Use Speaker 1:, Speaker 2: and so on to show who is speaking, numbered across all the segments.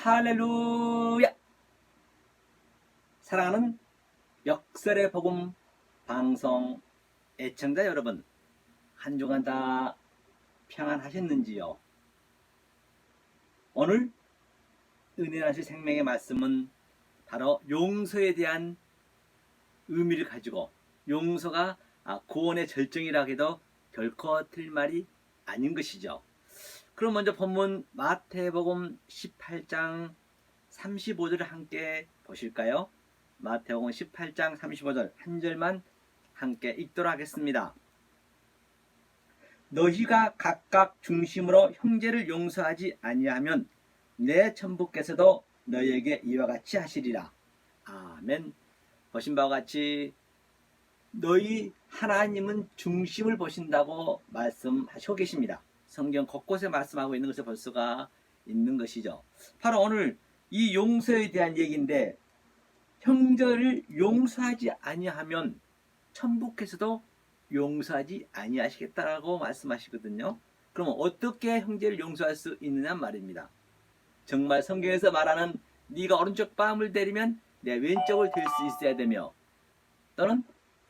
Speaker 1: 할렐루야! 사랑하는 역설의 복음 방송 애청자 여러분, 한 주간 다 평안하셨는지요? 오늘 은혜하실 생명의 말씀은 바로 용서에 대한 의미를 가지고, 용서가 구원의 절정이라 해도 결코 틀린 말이 아닌 것이죠. 그럼 먼저 본문 마태복음 18장 35절을 함께 보실까요? 마태복음 18장 35절 한 절만 함께 읽도록 하겠습니다. 너희가 각각 중심으로 형제를 용서하지 아니하면 내 천부께서도 너희에게 이와 같이 하시리라. 아멘. 보신 바와 같이 너희 하나님은 중심을 보신다고 말씀하시고 계십니다. 성경 곳곳에 말씀하고 있는 것을 볼 수가 있는 것이죠. 바로 오늘 이 용서에 대한 얘기인데, 형제를 용서하지 아니하면 천부께서도 용서하지 아니하시겠다라고 말씀하시거든요. 그럼 어떻게 형제를 용서할 수 있느냐 말입니다. 정말 성경에서 말하는 네가 오른쪽 뺨을 때리면 내 왼쪽을 들 수 있어야 되며, 또는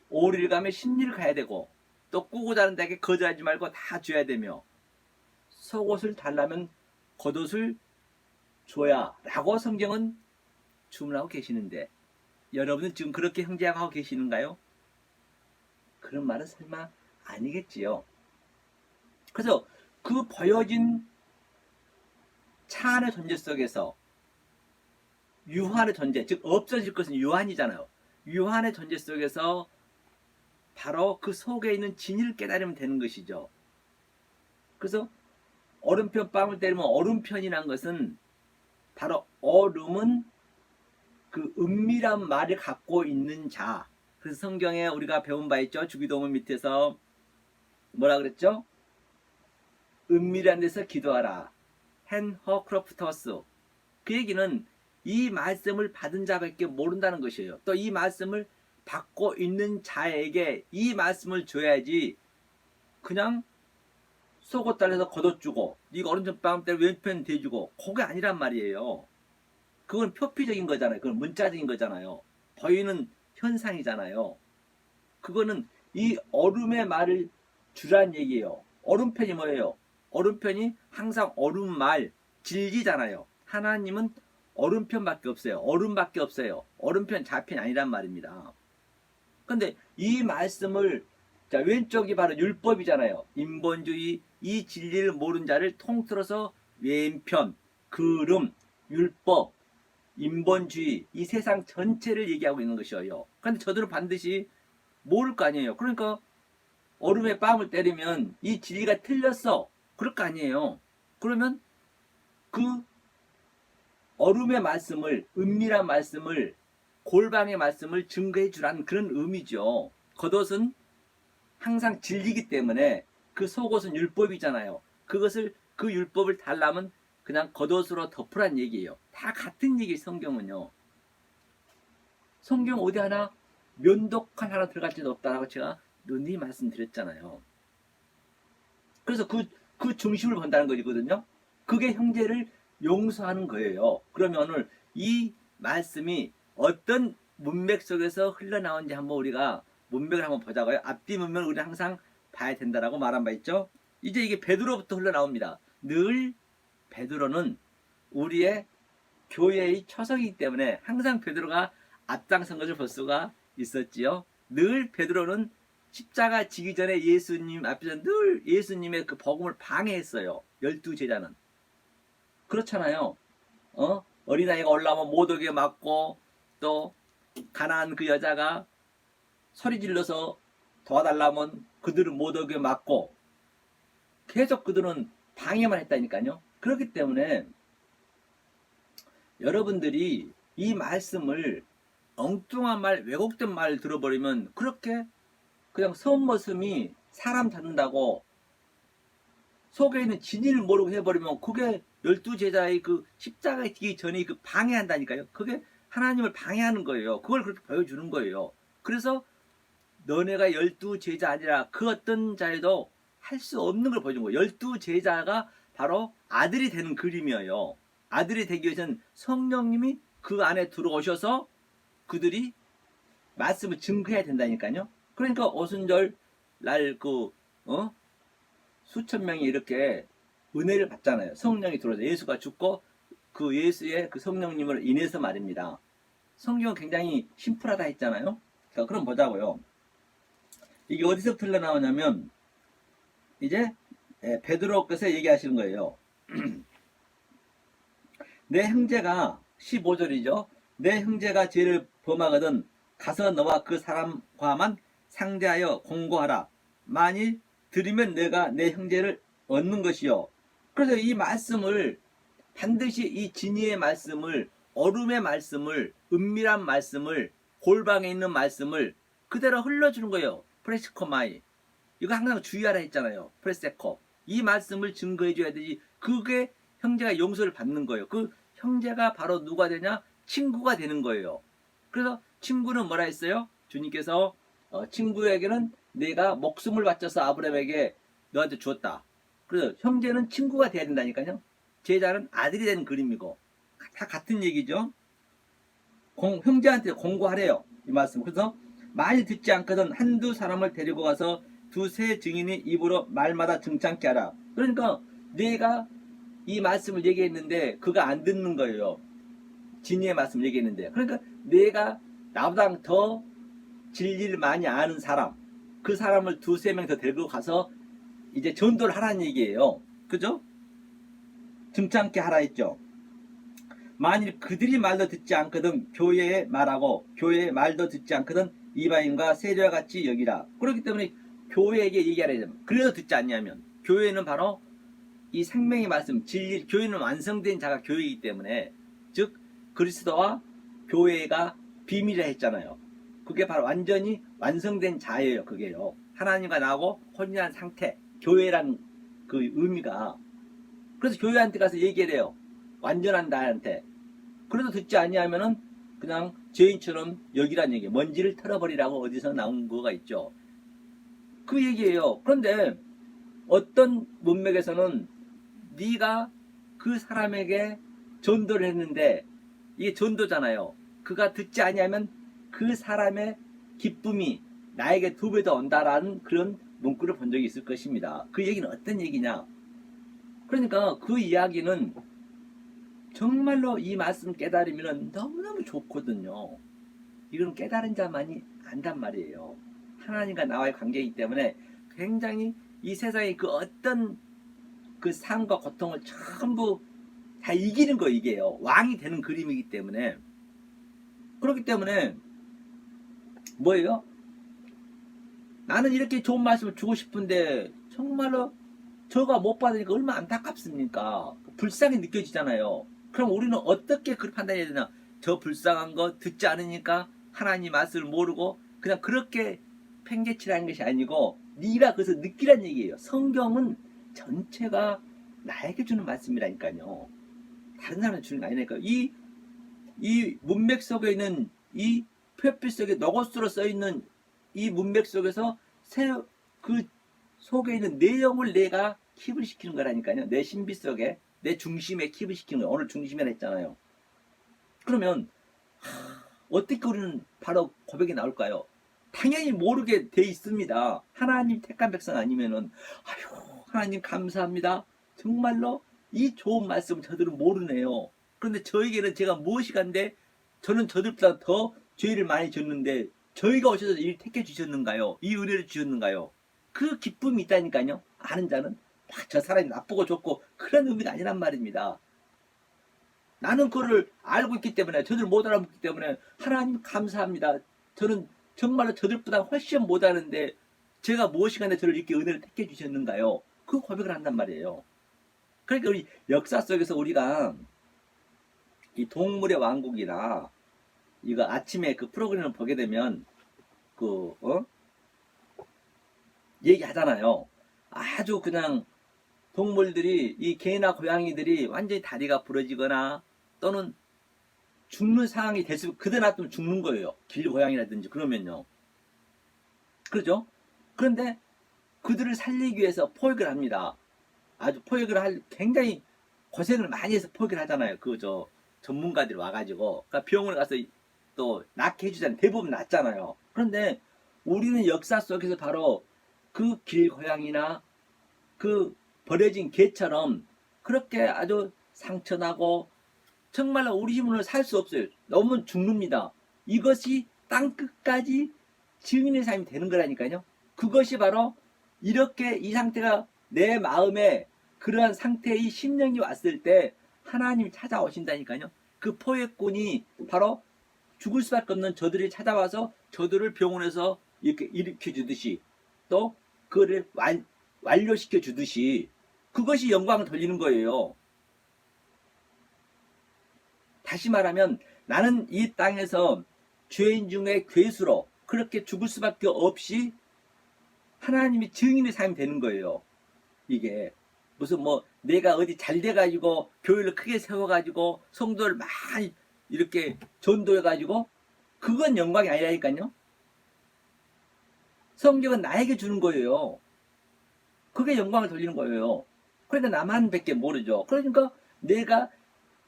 Speaker 1: 오리를 가면 십리를 가야 되고, 또 꾸고 자는 자에게 거절하지 말고 다 줘야 되며, 속옷을 달라면 겉옷을 줘야 라고 성경은 주문하고 계시는데, 여러분은 지금 그렇게 형제하고 계시는가요? 그런 말은 설마 아니겠지요. 그래서 그 버려진 차 안의 존재 속에서 유한의 존재, 즉 없어질 것은 유한이잖아요. 유한의 존재 속에서 바로 그 속에 있는 진리를 깨달으면 되는 것이죠. 그래서 얼음편 뺨을 때리면 얼음편이란 것은 바로 얼음은 그 은밀한 말을 갖고 있는 자. 그래서 성경에 우리가 배운 바 있죠. 주기도문 밑에서 뭐라 그랬죠? 은밀한 데서 기도하라. 헨허크로프터스. 그 얘기는 이 말씀을 받은 자밖에 모른다는 것이에요. 또 이 말씀을 받고 있는 자에게 이 말씀을 줘야지, 그냥 속옷 달래서 겉옷 주고 네가 오른쪽 뺨 때려 왼편 대주고, 그게 아니란 말이에요. 그건 표피적인 거잖아요. 그건 문자적인 거잖아요. 보이는 현상이잖아요. 그거는 이 얼음의 말을 주란 얘기예요. 얼음편이 뭐예요? 얼음편이 항상 얼음말, 진리잖아요. 하나님은 얼음편밖에 없어요. 얼음밖에 없어요. 얼음편 좌편이 아니란 말입니다. 근데 이 말씀을, 자, 왼쪽이 바로 율법이잖아요. 인본주의, 이 진리를 모르는 자를 통틀어서 왼편, 그름, 율법, 인본주의, 이 세상 전체를 얘기하고 있는 것이에요. 그런데 저들은 반드시 모를 거 아니에요. 그러니까 얼음에 뺨을 때리면 이 진리가 틀렸어, 그럴 거 아니에요. 그러면 그 얼음의 말씀을, 은밀한 말씀을, 골방의 말씀을 증거해 주라는 그런 의미죠. 겉옷은 항상 진리기 때문에 그 속옷은 율법이잖아요. 그것을, 그 율법을 달라면 그냥 겉옷으로 덮으란 얘기예요. 다 같은 얘기예요. 성경은요. 성경 어디 하나 면독한 하나 들어갈 데도 없다라고 제가 눈이 말씀드렸잖아요. 그래서 그 중심을 본다는 거거든요. 그게 형제를 용서하는 거예요. 그러면 오늘 이 말씀이 어떤 문맥 속에서 흘러나온지 한번 우리가 문맥을 한번 보자고요. 앞뒤 문맥을 우리는 항상 봐야 된다라고 말한 바 있죠. 이제 이게 베드로부터 흘러나옵니다. 늘 베드로는 우리의 교회의 초석이기 때문에 항상 베드로가 앞장선 것을 볼 수가 있었지요. 늘 베드로는 십자가 지기 전에 예수님 앞에서 늘 예수님의 그 복음을 방해했어요. 12제자는. 그렇잖아요. 어린아이가 올라오면 못 오게 막고, 또 가난한 그 여자가 소리 질러서 도와달라면 그들은 못 오게 막고, 계속 그들은 방해만 했다니까요. 그렇기 때문에 여러분들이 이 말씀을 엉뚱한 말, 왜곡된 말 들어버리면, 그렇게 그냥 선머슴이 사람 잡는다고 속에 있는 진리를 모르고 해버리면, 그게 12제자의 그 십자가에 지기 전에 그 방해한다니까요. 그게 하나님을 방해하는 거예요. 그걸 그렇게 보여주는 거예요. 그래서 너네가 12제자 아니라 그 어떤 자에도 할 수 없는 걸 보여준 거예요. 12제자가 바로 아들이 되는 그림이에요. 아들이 되기 위해서는 성령님이 그 안에 들어오셔서 그들이 말씀을 증거해야 된다니까요. 그러니까 오순절 날 수천 명이 이렇게 은혜를 받잖아요. 성령이 들어서 예수가 죽고 그 예수의 그 성령님을 인해서 말입니다. 성경은 굉장히 심플하다 했잖아요. 자, 그럼 보자고요. 이게 어디서부터 흘러나오냐면 이제 베드로께서 얘기하시는 거예요. 내 형제가 15절이죠. 내 형제가 죄를 범하거든 가서 너와 그 사람과만 상대하여 공고하라. 만일 들으면 내가 내 형제를 얻는 것이요. 그래서 이 말씀을 반드시 이 진리의 말씀을, 얼음의 말씀을, 은밀한 말씀을, 골방에 있는 말씀을 그대로 흘러주는 거예요. 프레시코마이. 이거 항상 주의하라 했잖아요. 프레세코. 이 말씀을 증거해 줘야 되지. 그게 형제가 용서를 받는 거예요. 그 형제가 바로 누가 되냐? 친구가 되는 거예요. 그래서 친구는 뭐라 했어요? 주님께서 친구에게는 내가 목숨을 바쳐서 아브라함에게 너한테 주었다. 그래서 형제는 친구가 돼야 된다니까요. 제자는 아들이 되는 그림이고 다 같은 얘기죠. 형제한테 공고하래요. 이 말씀. 그래서 많이 듣지 않거든 한두 사람을 데리고 가서 두세 증인이 입으로 말마다 등창케 하라. 그러니까 내가 이 말씀을 얘기했는데 그가 안 듣는 거예요. 진리의 말씀을 얘기했는데. 그러니까 내가 나보다 더 진리를 많이 아는 사람, 그 사람을 두세 명 더 데리고 가서 이제 전도를 하라는 얘기예요. 그죠? 등창케 하라 했죠. 만일 그들이 말도 듣지 않거든 교회에 말하고 교회의 말도 듣지 않거든 이방인과 세리와 같이 여기라. 그렇기 때문에 교회에게 얘기하라 했죠. 그래도 듣지 않냐면 교회는 바로 이 생명의 말씀, 진리, 교회는 완성된 자가 교회이기 때문에, 즉 그리스도와 교회가 비밀이라 했잖아요. 그게 바로 완전히 완성된 자예요. 그게요. 하나님과 나하고 혼연한 상태, 교회란 그 의미가. 그래서 교회한테 가서 얘기를 해요. 완전한 나한테. 그래도 듣지 아니하면은 그냥 죄인처럼 여기란 얘기예요. 먼지를 털어버리라고 어디서 나온 거가 있죠. 그 얘기예요. 그런데 어떤 문맥에서는 네가 그 사람에게 전도를 했는데 이게 전도잖아요. 그가 듣지 아니하면 그 사람의 기쁨이 나에게 두 배 더 온다라는 그런 문구를 본 적이 있을 것입니다. 그 얘기는 어떤 얘기냐? 그러니까 그 이야기는 정말로 이 말씀 깨달으면 너무너무 좋거든요. 이건 깨달은 자만이 안단 말이에요. 하나님과 나와의 관계이기 때문에 굉장히 이 세상의 그 어떤 그 삶과 고통을 전부 다 이기는 거 이게요. 왕이 되는 그림이기 때문에. 그렇기 때문에 뭐예요? 나는 이렇게 좋은 말씀을 주고 싶은데 정말로 저가 못 받으니까 얼마나 안타깝습니까? 불쌍히 느껴지잖아요. 그럼 우리는 어떻게 그 판단해야 되나? 저 불쌍한 거 듣지 않으니까 하나님 말씀을 모르고 그냥 그렇게 팽개치라는 것이 아니고 네가 그것을 느끼란 얘기예요. 성경은 전체가 나에게 주는 말씀이라니까요. 다른 사람한테 주는 게 아니니까. 이 문맥 속에 있는 이 표피 속에 너것으로 써있는 이 문맥 속에서 그 속에 있는 내용을 내가 킵을 시키는 거라니까요. 내 신비 속에 내 중심에 킵을 시키는 거예요. 오늘 중심이라 했잖아요. 그러면 어떻게 우리는 바로 고백이 나올까요? 당연히 모르게 돼 있습니다. 하나님 택한 백성 아니면은 아유 하나님 감사합니다. 정말로 이 좋은 말씀 저들은 모르네요. 그런데 저에게는 제가 무엇이 간데 저는 저들보다 더 죄를 많이 졌는데 저희가 오셔서 이 택해 주셨는가요? 이 은혜를 주셨는가요? 그 기쁨이 있다니까요. 아는 자는 저 사람이 나쁘고 좋고 그런 의미가 아니란 말입니다. 나는 그거를 알고 있기 때문에 저들 못 알아듣기 때문에 하나님 감사합니다. 저는 정말로 저들보다 훨씬 못 아는데 제가 무엇이 간에 저를 이렇게 은혜를 택해 주셨는가요? 그 고백을 한단 말이에요. 그러니까 우리 역사 속에서 우리가 이 동물의 왕국이나 이거 아침에 그 프로그램을 보게 되면 얘기하잖아요. 아주 그냥 동물들이 이 개나 고양이들이 완전히 다리가 부러지거나 또는 죽는 상황이 됐으면 그대 놔두면 죽는 거예요. 길고양이라든지 그러면요. 그렇죠? 그런데 그들을 살리기 위해서 포획을 합니다. 아주 포획을 할 굉장히 고생을 많이 해서 포기를 하잖아요. 그 저 전문가들이 와가지고 그러니까 병원에 가서 또 낫게 해주잖아요. 대부분 낫잖아요. 그런데 우리는 역사 속에서 바로 그 길고양이나 그 버려진 개처럼 그렇게 아주 상처나고 정말로 우리 힘으로 살 수 없어요. 너무 죽습니다. 이것이 땅 끝까지 증인의 삶이 되는 거라니까요. 그것이 바로 이렇게 이 상태가 내 마음에 그러한 상태의 심령이 왔을 때 하나님이 찾아오신다니까요. 그 포획꾼이 바로 죽을 수밖에 없는 저들이 찾아와서 저들을 병원에서 이렇게 일으켜 주듯이 또 그를 완료시켜 주듯이 그것이 영광을 돌리는 거예요. 다시 말하면 나는 이 땅에서 죄인 중에 괴수로 그렇게 죽을 수밖에 없이 하나님이 증인의 삶이 되는 거예요. 이게 무슨 뭐 내가 어디 잘 돼가지고 교회를 크게 세워가지고 성도를 많이 이렇게 전도해가지고 그건 영광이 아니라니까요. 성경은 나에게 주는 거예요. 그게 영광을 돌리는 거예요. 그러니까 나만 밖에 모르죠. 그러니까 내가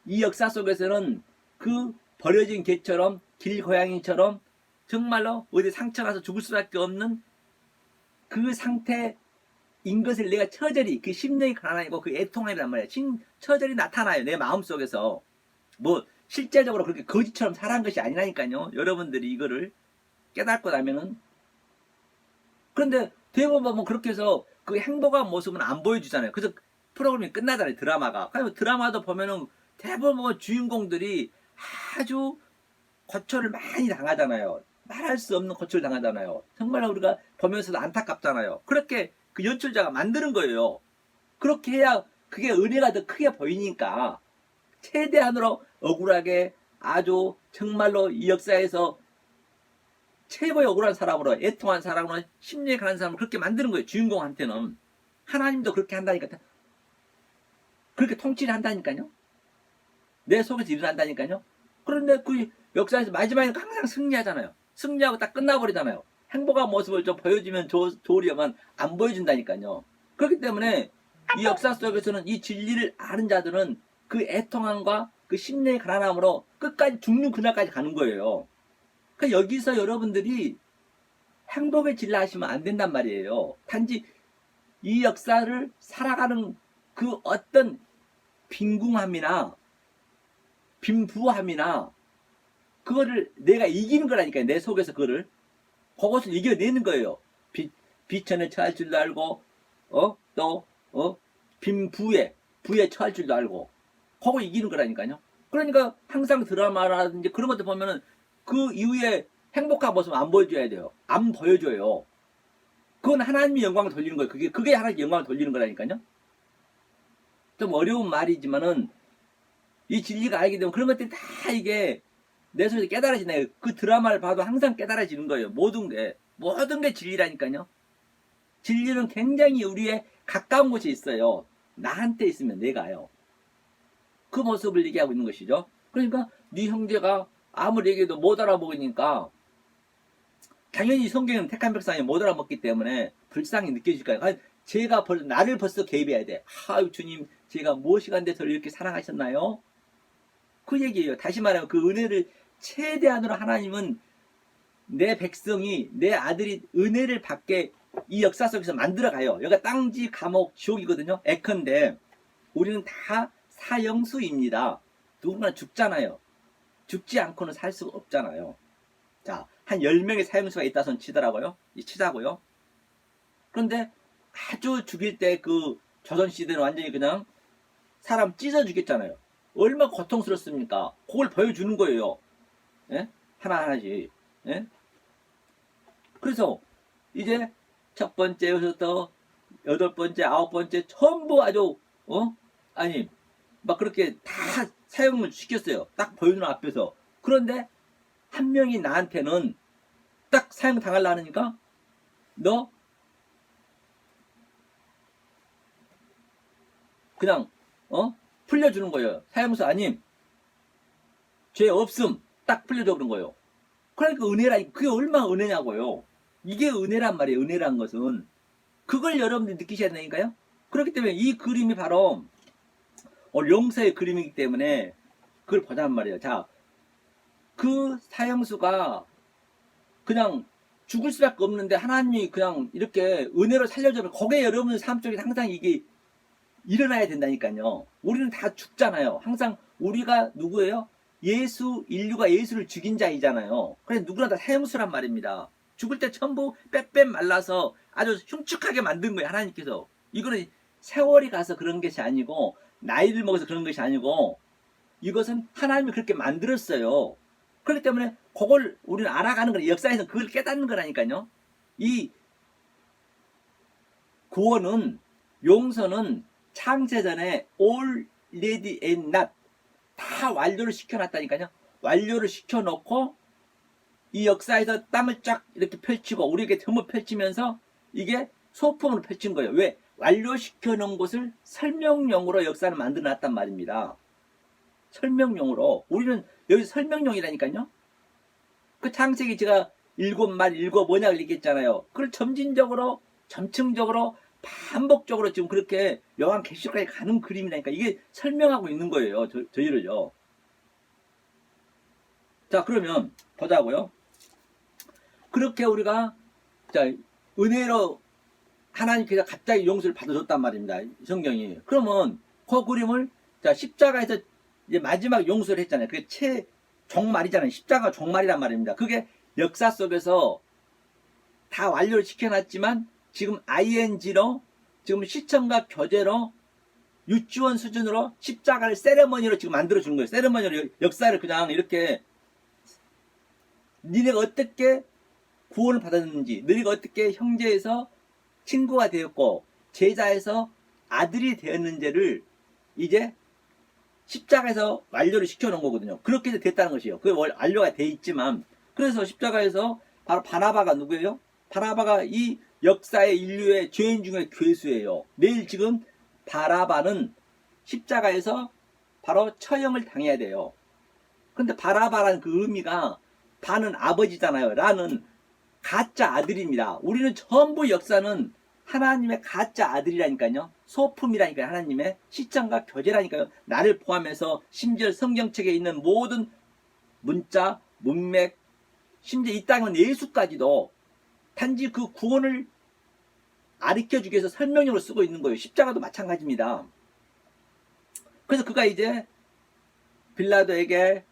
Speaker 1: 이 역사 속에서는 그 버려진 개처럼 길고양이처럼 정말로 어디 상처가서 죽을 수밖에 없는 그 상태인 것을 내가 처절히 그 심령이 가난하고 그 애통함이란 말이야. 처절히 나타나요. 내 마음속에서. 뭐 실제적으로 그렇게 거지처럼 살아간 것이 아니라니까요. 여러분들이 이거를 깨닫고 나면은. 그런데 대부분 보면 그렇게 해서 그 행복한 모습은 안 보여주잖아요. 그래서 프로그램이 끝나잖아요. 드라마가. 그래서 드라마도 보면은 대부분 주인공들이 아주 고초를 많이 당하잖아요. 말할 수 없는 고초를 당하잖아요. 정말 우리가 보면서도 안타깝잖아요. 그렇게 그 연출자가 만드는 거예요. 그렇게 해야 그게 은혜가 더 크게 보이니까 최대한으로 억울하게 아주 정말로 이 역사에서 최고의 억울한 사람으로 애통한 사람으로 심리에 관한 사람을 그렇게 만드는 거예요. 주인공한테는. 하나님도 그렇게 한다니까. 그렇게 통치를 한다니까요. 내 속에서 일어난다니까요. 그런데 그 역사에서 마지막에 항상 승리하잖아요. 승리하고 딱 끝나버리잖아요. 행복한 모습을 좀 보여주면 좋으려면 안 보여준다니까요. 그렇기 때문에 이 역사 속에서는 이 진리를 아는 자들은 그 애통함과 그 심령의 가난함으로 끝까지 죽는 그날까지 가는 거예요. 그러니까 여기서 여러분들이 행복의 진리를 하시면 안 된단 말이에요. 단지 이 역사를 살아가는 그 어떤 빈궁함이나 빈부함이나 그거를 내가 이기는 거라니까요. 내 속에서 그것을 이겨내는 거예요. 비천에 처할 줄도 알고 빈부에 처할 줄도 알고 그거 이기는 거라니까요. 그러니까 항상 드라마라든지 그런 것들 보면은 그 이후에 행복한 모습 안 보여줘야 돼요. 안 보여줘요. 그건 하나님의 영광을 돌리는 거예요. 그게 하나님의 영광을 돌리는 거라니까요. 좀 어려운 말이지만은 이 진리가 알게 되면 그런 것들이 다 이게 내 속에서 깨달아지나요? 그 드라마를 봐도 항상 깨달아지는 거예요. 모든 게 진리라니까요. 진리는 굉장히 우리의 가까운 곳에 있어요. 나한테 있으면 내가요. 그 모습을 얘기하고 있는 것이죠. 그러니까 네 형제가 아무리 얘기해도 못 알아보니까 당연히 성경은 택한 백성이 못 알아먹기 때문에 불쌍히 느껴질 거예요. 제가 나를 벌써 개입해야 돼. 아유 주님, 제가 무엇이간데 저를 이렇게 사랑하셨나요? 그 얘기예요. 다시 말하면 그 은혜를 최대한으로 하나님은 내 백성이, 내 아들이 은혜를 받게 이 역사 속에서 만들어가요. 여기가 땅지, 감옥, 지옥이거든요. 애컨대 우리는 다 사형수입니다. 누군가 죽잖아요. 죽지 않고는 살 수가 없잖아요. 자, 한 10명의 사형수가 있다 손 치더라고요. 치자고요. 그런데 아주 죽일 때 그 조선시대는 완전히 그냥 사람 찢어 죽였잖아요. 얼마나 고통스럽습니까? 그걸 보여주는 거예요. 예? 하나하나씩. 예? 그래서 이제 첫 번째부터 8번째, 9번째 전부 아주 막 그렇게 다 사형을 시켰어요. 딱 보여주는 앞에서. 그런데 한 명이 나한테는 딱 사형 당하려 하니까 너 그냥 풀려주는 거예요. 사형수 아님 죄 없음 딱 풀려줘 그런 거예요. 그러니까 은혜라. 그게 얼마나 은혜냐고요. 이게 은혜란 말이에요. 은혜란 것은 그걸 여러분들이 느끼셔야 되니까요. 그렇기 때문에 이 그림이 바로 오늘 용서의 그림이기 때문에 그걸 보자는 말이에요. 자, 그 사형수가 그냥 죽을 수밖에 없는데 하나님이 그냥 이렇게 은혜로 살려주면 거기에 여러분의 삶 속에 항상 이게 일어나야 된다니까요. 우리는 다 죽잖아요. 항상 우리가 누구예요? 인류가 예수를 죽인 자이잖아요. 그래서 누구나 다 사형수란 말입니다. 죽을 때 전부 빼빼 말라서 아주 흉측하게 만든 거예요. 하나님께서. 이거는 세월이 가서 그런 것이 아니고 나이를 먹어서 그런 것이 아니고 이것은 하나님이 그렇게 만들었어요. 그렇기 때문에 그걸 우리는 알아가는 거예요. 역사에서 그걸 깨닫는 거라니까요. 이 구원은, 용서는 창세전에 already and not 다 완료를 시켜놨다니까요. 완료를 시켜놓고 이 역사에서 땅을 쫙 이렇게 펼치고 우리에게 전부 펼치면서 이게 소품으로 펼친 거예요. 왜? 완료시켜놓은 것을 설명용으로 역사를 만들어놨단 말입니다. 설명용으로. 우리는 여기서 설명용이라니까요. 그 창세기 제가 일곱 언약을 얘기했잖아요. 그걸 점진적으로, 점층적으로, 반복적으로 지금 그렇게 요한계시록까지 가는 그림이라니까. 이게 설명하고 있는 거예요. 저희를요. 자, 그러면 보자고요. 그렇게 우리가 자 은혜로 하나님께서 갑자기 용서를 받아줬단 말입니다. 성경이. 그러면 그 그림을 자 십자가에서 이제 마지막 용서를 했잖아요. 그게 종말이잖아요. 십자가 종말이란 말입니다. 그게 역사 속에서 다 완료를 시켜놨지만 지금 ing로 지금 시청과 교제로 유치원 수준으로 십자가를 세레머니로 지금 만들어주는 거예요. 세레머니로 역사를 그냥 이렇게 니네가 어떻게 구원을 받았는지, 너희가 어떻게 형제에서 친구가 되었고 제자에서 아들이 되었는지를 이제 십자가에서 완료를 시켜놓은 거거든요. 그렇게 해서 됐다는 것이에요. 그게 완료가 돼 있지만 그래서 십자가에서 바로 바나바가 누구예요? 바나바가 이 역사의 인류의 죄인 중에 괴수예요. 내일 지금 바나바는 십자가에서 바로 처형을 당해야 돼요. 근데 바나바라는 그 의미가 바는 아버지잖아요. 라는 가짜 아들입니다. 우리는 전부 역사는 하나님의 가짜 아들이라니까요. 소품이라니까요. 하나님의 시청과 교제라니까요. 나를 포함해서 심지어 성경책에 있는 모든 문자, 문맥, 심지어 이 땅은 예수까지도 단지 그 구원을 가르쳐주기 위해서 설명용으로 쓰고 있는 거예요. 십자가도 마찬가지입니다. 그래서 그가 이제 빌라도에게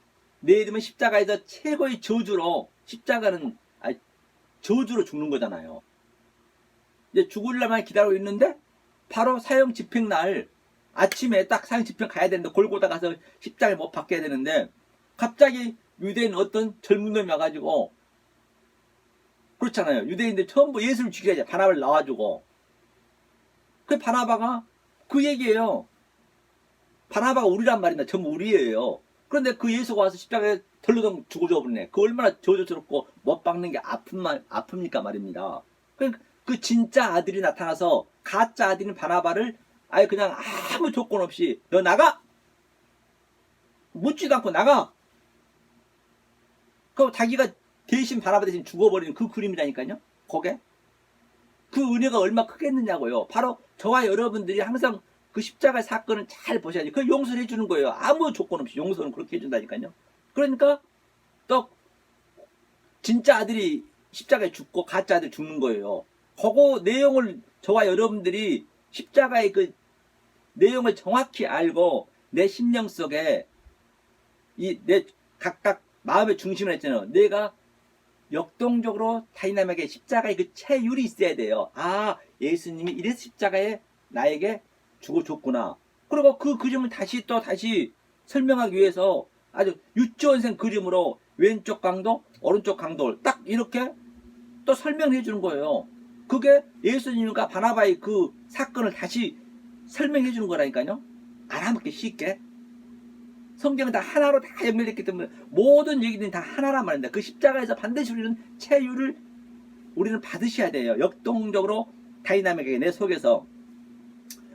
Speaker 1: 내 이름은 십자가에서 최고의 저주로 십자가는 저주로 죽는 거잖아요. 이제 죽으려면 기다리고 있는데 바로 사형 집행 날 아침에 딱 사형 집행 가야 되는데 골고다 가서 십자가에 못 박혀야 되는데 갑자기 유대인 어떤 젊은 놈이 와가지고 그렇잖아요. 유대인들 전부 예수를 죽여야지. 바나바를 나와주고 그 바나바가 그 얘기예요. 바나바가 우리란 말입니다. 전부 우리예요. 그런데 그 예수가 와서 십자가에 덜러덩 죽어줘 버리네. 그 얼마나 저주스럽고 못 박는 게 아픕니까 말입니다. 그 진짜 아들이 나타나서 가짜 아들인 바나바를 아예 그냥 아무 조건 없이 너 나가! 묻지도 않고 나가! 그럼 자기가 대신 바나바 대신 죽어버리는 그 그림이라니까요. 거기에 그 은혜가 얼마나 크겠느냐고요. 바로 저와 여러분들이 항상 그 십자가 사건을 잘 보셔야지. 그걸 용서를 해주는 거예요. 아무 조건 없이 용서는 그렇게 해준다니까요. 그러니까 또 진짜 아들이 십자가에 죽고 가짜 아들이 죽는 거예요. 그거 내용을 저와 여러분들이 십자가의 그 내용을 정확히 알고 내 심령 속에 이 내 각각 마음의 중심을 했잖아요. 내가 역동적으로 다이나믹하게 십자가의 그 체율이 있어야 돼요. 아, 예수님이 이래서 십자가에 나에게 죽어줬구나. 그리고 그 그림을 다시 설명하기 위해서 아주 유치원생 그림으로 왼쪽 강도, 오른쪽 강도를 딱 이렇게 또 설명해 주는 거예요. 그게 예수님과 바나바의 그 사건을 다시 설명해 주는 거라니까요. 알아먹기 쉽게. 성경은 다 하나로 다 연결됐기 때문에 모든 얘기들이 다 하나란 말입니다. 그 십자가에서 반드시 우리는 체유를 우리는 받으셔야 돼요. 역동적으로 다이나믹하게 내 속에서.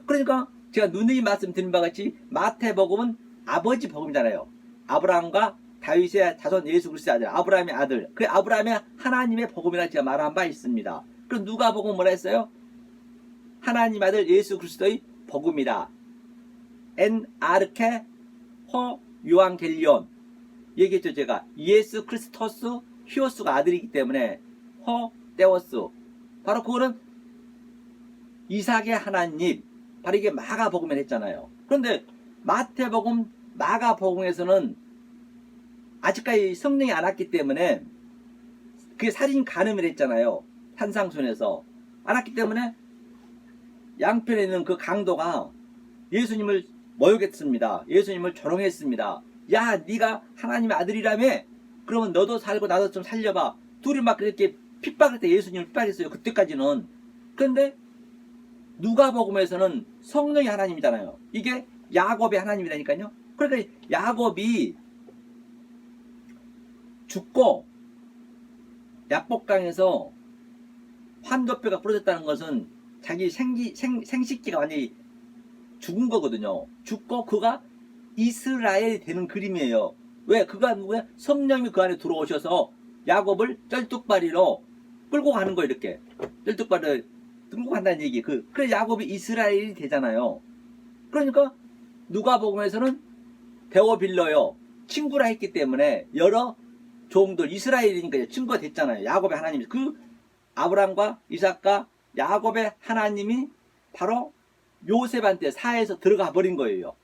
Speaker 1: 그러니까 제가 누누이 말씀드린 바와 같이 마태복음은 아버지 복음이잖아요. 아브라함과 다윗의 자손 예수 그리스도의 아들, 아브라함의 아들. 그 아브라함의 하나님의 복음이라 제가 말한 바 있습니다. 그럼 누가복음 뭐라 했어요? 하나님 아들 예수 그리스도의 복음이라. 엔 아르케 허 요한겔리온 얘기했죠. 제가 예수 크리스토스 히오스가 아들이기 때문에 허 데오스 바로 그거는 이삭의 하나님 바로 이게 마가복음에 했잖아요. 그런데 마태복음 마가복음에서는 아직까지 성령이 안 왔기 때문에 그게 살인 간음을 했잖아요. 산상순에서 안 왔기 때문에 양편에 있는 그 강도가 예수님을 모욕했습니다. 예수님을 조롱했습니다. 야, 네가 하나님의 아들이라며? 그러면 너도 살고 나도 좀 살려봐. 둘이 막 그렇게 핍박할 때 예수님을 핍박했어요. 그때까지는. 그런데 누가복음에서는 성령이 하나님이잖아요. 이게 야곱의 하나님이라니까요. 그러니까 야곱이 죽고 야복강에서 환도뼈가 부러졌다는 것은 자기 생식기가 완전히 죽은 거거든요. 죽고 그가 이스라엘이 되는 그림이에요. 왜? 그가 누구야? 성령이 그 안에 들어오셔서 야곱을 쩔뚝바리로 끌고 가는 거예요. 이렇게 쩔뚝바리로 끌고 간다는 얘기. 그래 야곱이 이스라엘이 되잖아요. 그러니까 누가복음에서는 데오빌로요 친구라 했기 때문에 여러 종들 이스라엘이니까 친구가 됐잖아요. 야곱의 하나님이 그 아브람과 이삭과 야곱의 하나님이 바로 요셉한테 사해에서 들어가 버린 거예요.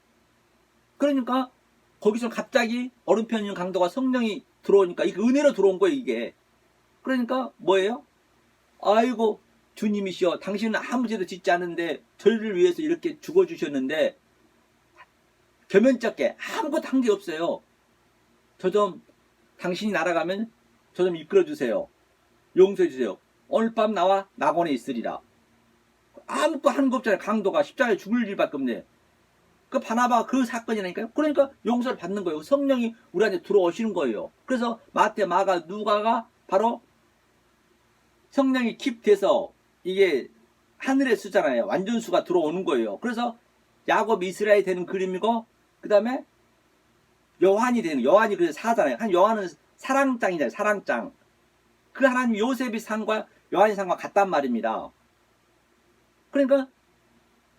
Speaker 1: 그러니까 거기서 갑자기 오른편 있는 강도가 성령이 들어오니까 이게 은혜로 들어온 거예요. 이게 그러니까 뭐예요? 아이고 주님이시여 당신은 아무 죄도 짓지 않은데 저희를 위해서 이렇게 죽어주셨는데 겸연쩍게 아무것도 한 게 없어요. 저 좀 당신이 날아가면 저 좀 이끌어주세요. 용서해주세요. 오늘 밤 나와 낙원에 있으리라. 아무것도 한 거 없잖아요. 강도가 십자가에 죽을 일밖에 없네. 그 바나바가 그 사건이라니까요. 그러니까 용서를 받는 거예요. 성령이 우리한테 들어오시는 거예요. 그래서 마태, 마가, 누가가 바로 성령이 킵돼서 이게 하늘에 쓰잖아요. 완전수가 들어오는 거예요. 그래서 야곱 이스라엘이 되는 그림이고 그 다음에 요한이 되는 요한이 그래서 사잖아요. 한 요한은 사랑장이잖아요. 사랑장. 그 하나님 요셉이 산과 요한이 산과 같단 말입니다. 그러니까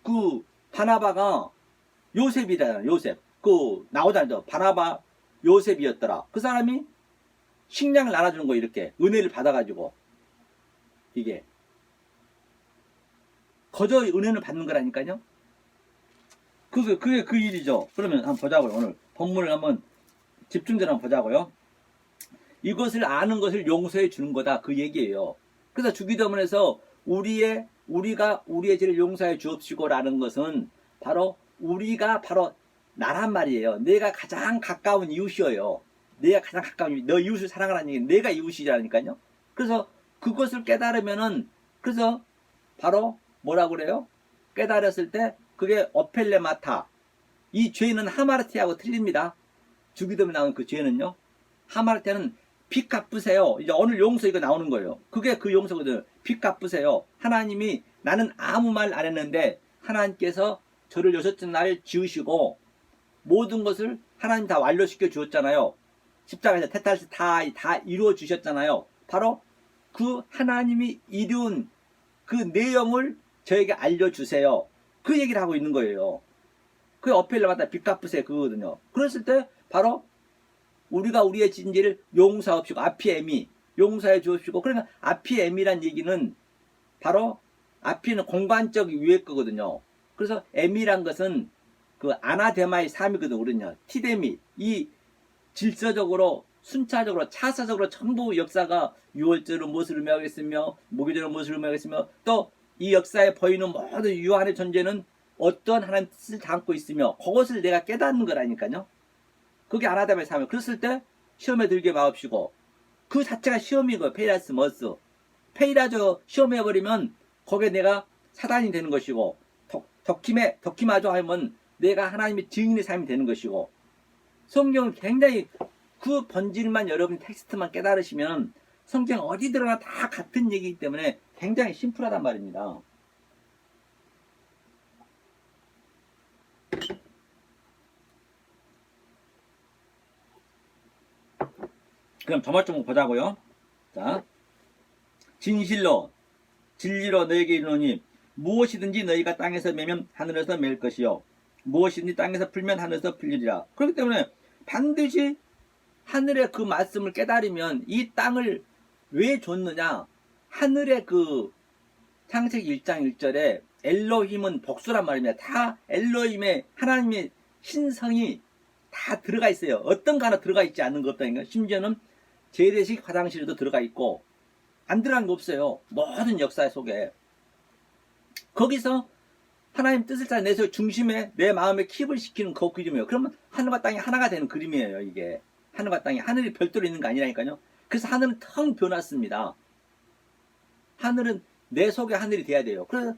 Speaker 1: 그 바나바가 요셉이잖아요. 요셉. 그 나오잖아요. 바나바 요셉이었더라. 그 사람이 식량을 나눠주는 거예요. 이렇게 은혜를 받아가지고 이게 거저 은혜를 받는 거라니까요. 그게 그 일이죠. 그러면 한번 보자고요. 오늘 본문을 한번 집중적으로 한번 보자고요. 이것을 아는 것을 용서해 주는 거다. 그 얘기예요. 그래서 주기도문에서 우리가 우리의 죄를 용서해 주옵시고라는 것은 바로 우리가 바로 나란 말이에요. 내가 가장 가까운 이웃이에요. 내가 가장 가까운 너 이웃을 사랑하라는 얘기 내가 이웃이라니까요. 그래서 그것을 깨달으면은 그래서 바로 뭐라고 그래요? 깨달았을 때 그게 오펠레마타 이 죄는 하마르티하고 틀립니다. 주기도문에 나오는 그 죄는요. 하마르티는 빚 갚으세요. 이제 오늘 용서 이거 나오는 거예요. 그게 그 용서거든요. 빚 갚으세요. 하나님이 나는 아무 말 안 했는데 하나님께서 저를 여섯째 날 지으시고 모든 것을 하나님 다 완료시켜 주었잖아요. 십자가에서 태탈시 다 이루어 주셨잖아요. 바로 그 하나님이 이룬 그 내용을 저에게 알려주세요. 그 얘기를 하고 있는 거예요. 그 어필레마다 빚 갚으세요. 그거거든요. 그랬을 때 바로 우리가 우리의 진죄를 용서하옵시고 아피에미 용서해 주옵시고 그러니까 아피에미란 얘기는 바로 아피는 공간적 위의 거거든요. 그래서 에미란 것은 그 아나데마의 삶이거든요. 우리는요. 티데미 이 질서적으로 순차적으로 차사적으로 전부 역사가 유월절은 무엇을 의미하겠으며 목요절은 무엇을 의미하겠으며 또 이 역사에 보이는 모든 유한의 존재는 어떤 하나님 뜻을 담고 있으며 그것을 내가 깨닫는 거라니까요. 그게 아나담의 삶이에요. 그랬을 때 시험에 들게 마옵시고 그 자체가 시험이고 페이라스 머스 페이라저 시험해버리면 거기에 내가 사단이 되는 것이고 덕힘하죠 하면 내가 하나님의 증인의 삶이 되는 것이고 성경을 굉장히 그 본질만 여러분 텍스트만 깨달으시면 성경 어디 들어가나 다 같은 얘기이기 때문에 굉장히 심플하단 말입니다. 그럼 저말좀 보자고요. 자, 진실로 진리로 너에게 이르노니 무엇이든지 너희가 땅에서 매면 하늘에서 맬 것이요 무엇이든지 땅에서 풀면 하늘에서 풀리리라. 그렇기 때문에 반드시 하늘의 그 말씀을 깨달으면 이 땅을 왜 줬느냐? 하늘의 그 창세기 1장 1절에 엘로힘은 복수란 말입니다. 다 엘로힘의 하나님의 신성이 다 들어가 있어요. 어떤 거 하나 들어가 있지 않는 것 없다니까. 심지어는 재래식 화장실에도 들어가 있고 안 들어간 거 없어요. 모든 역사 속에. 거기서 하나님 뜻을 잘 내서 중심에 내 마음에 킵을 시키는 그 그림이에요. 그러면 하늘과 땅이 하나가 되는 그림이에요. 이게 하늘과 땅이 하늘이 별도로 있는 거 아니라니까요. 그래서 하늘은 텅 비어놨습니다. 하늘은 내 속에 하늘이 돼야 돼요. 그래서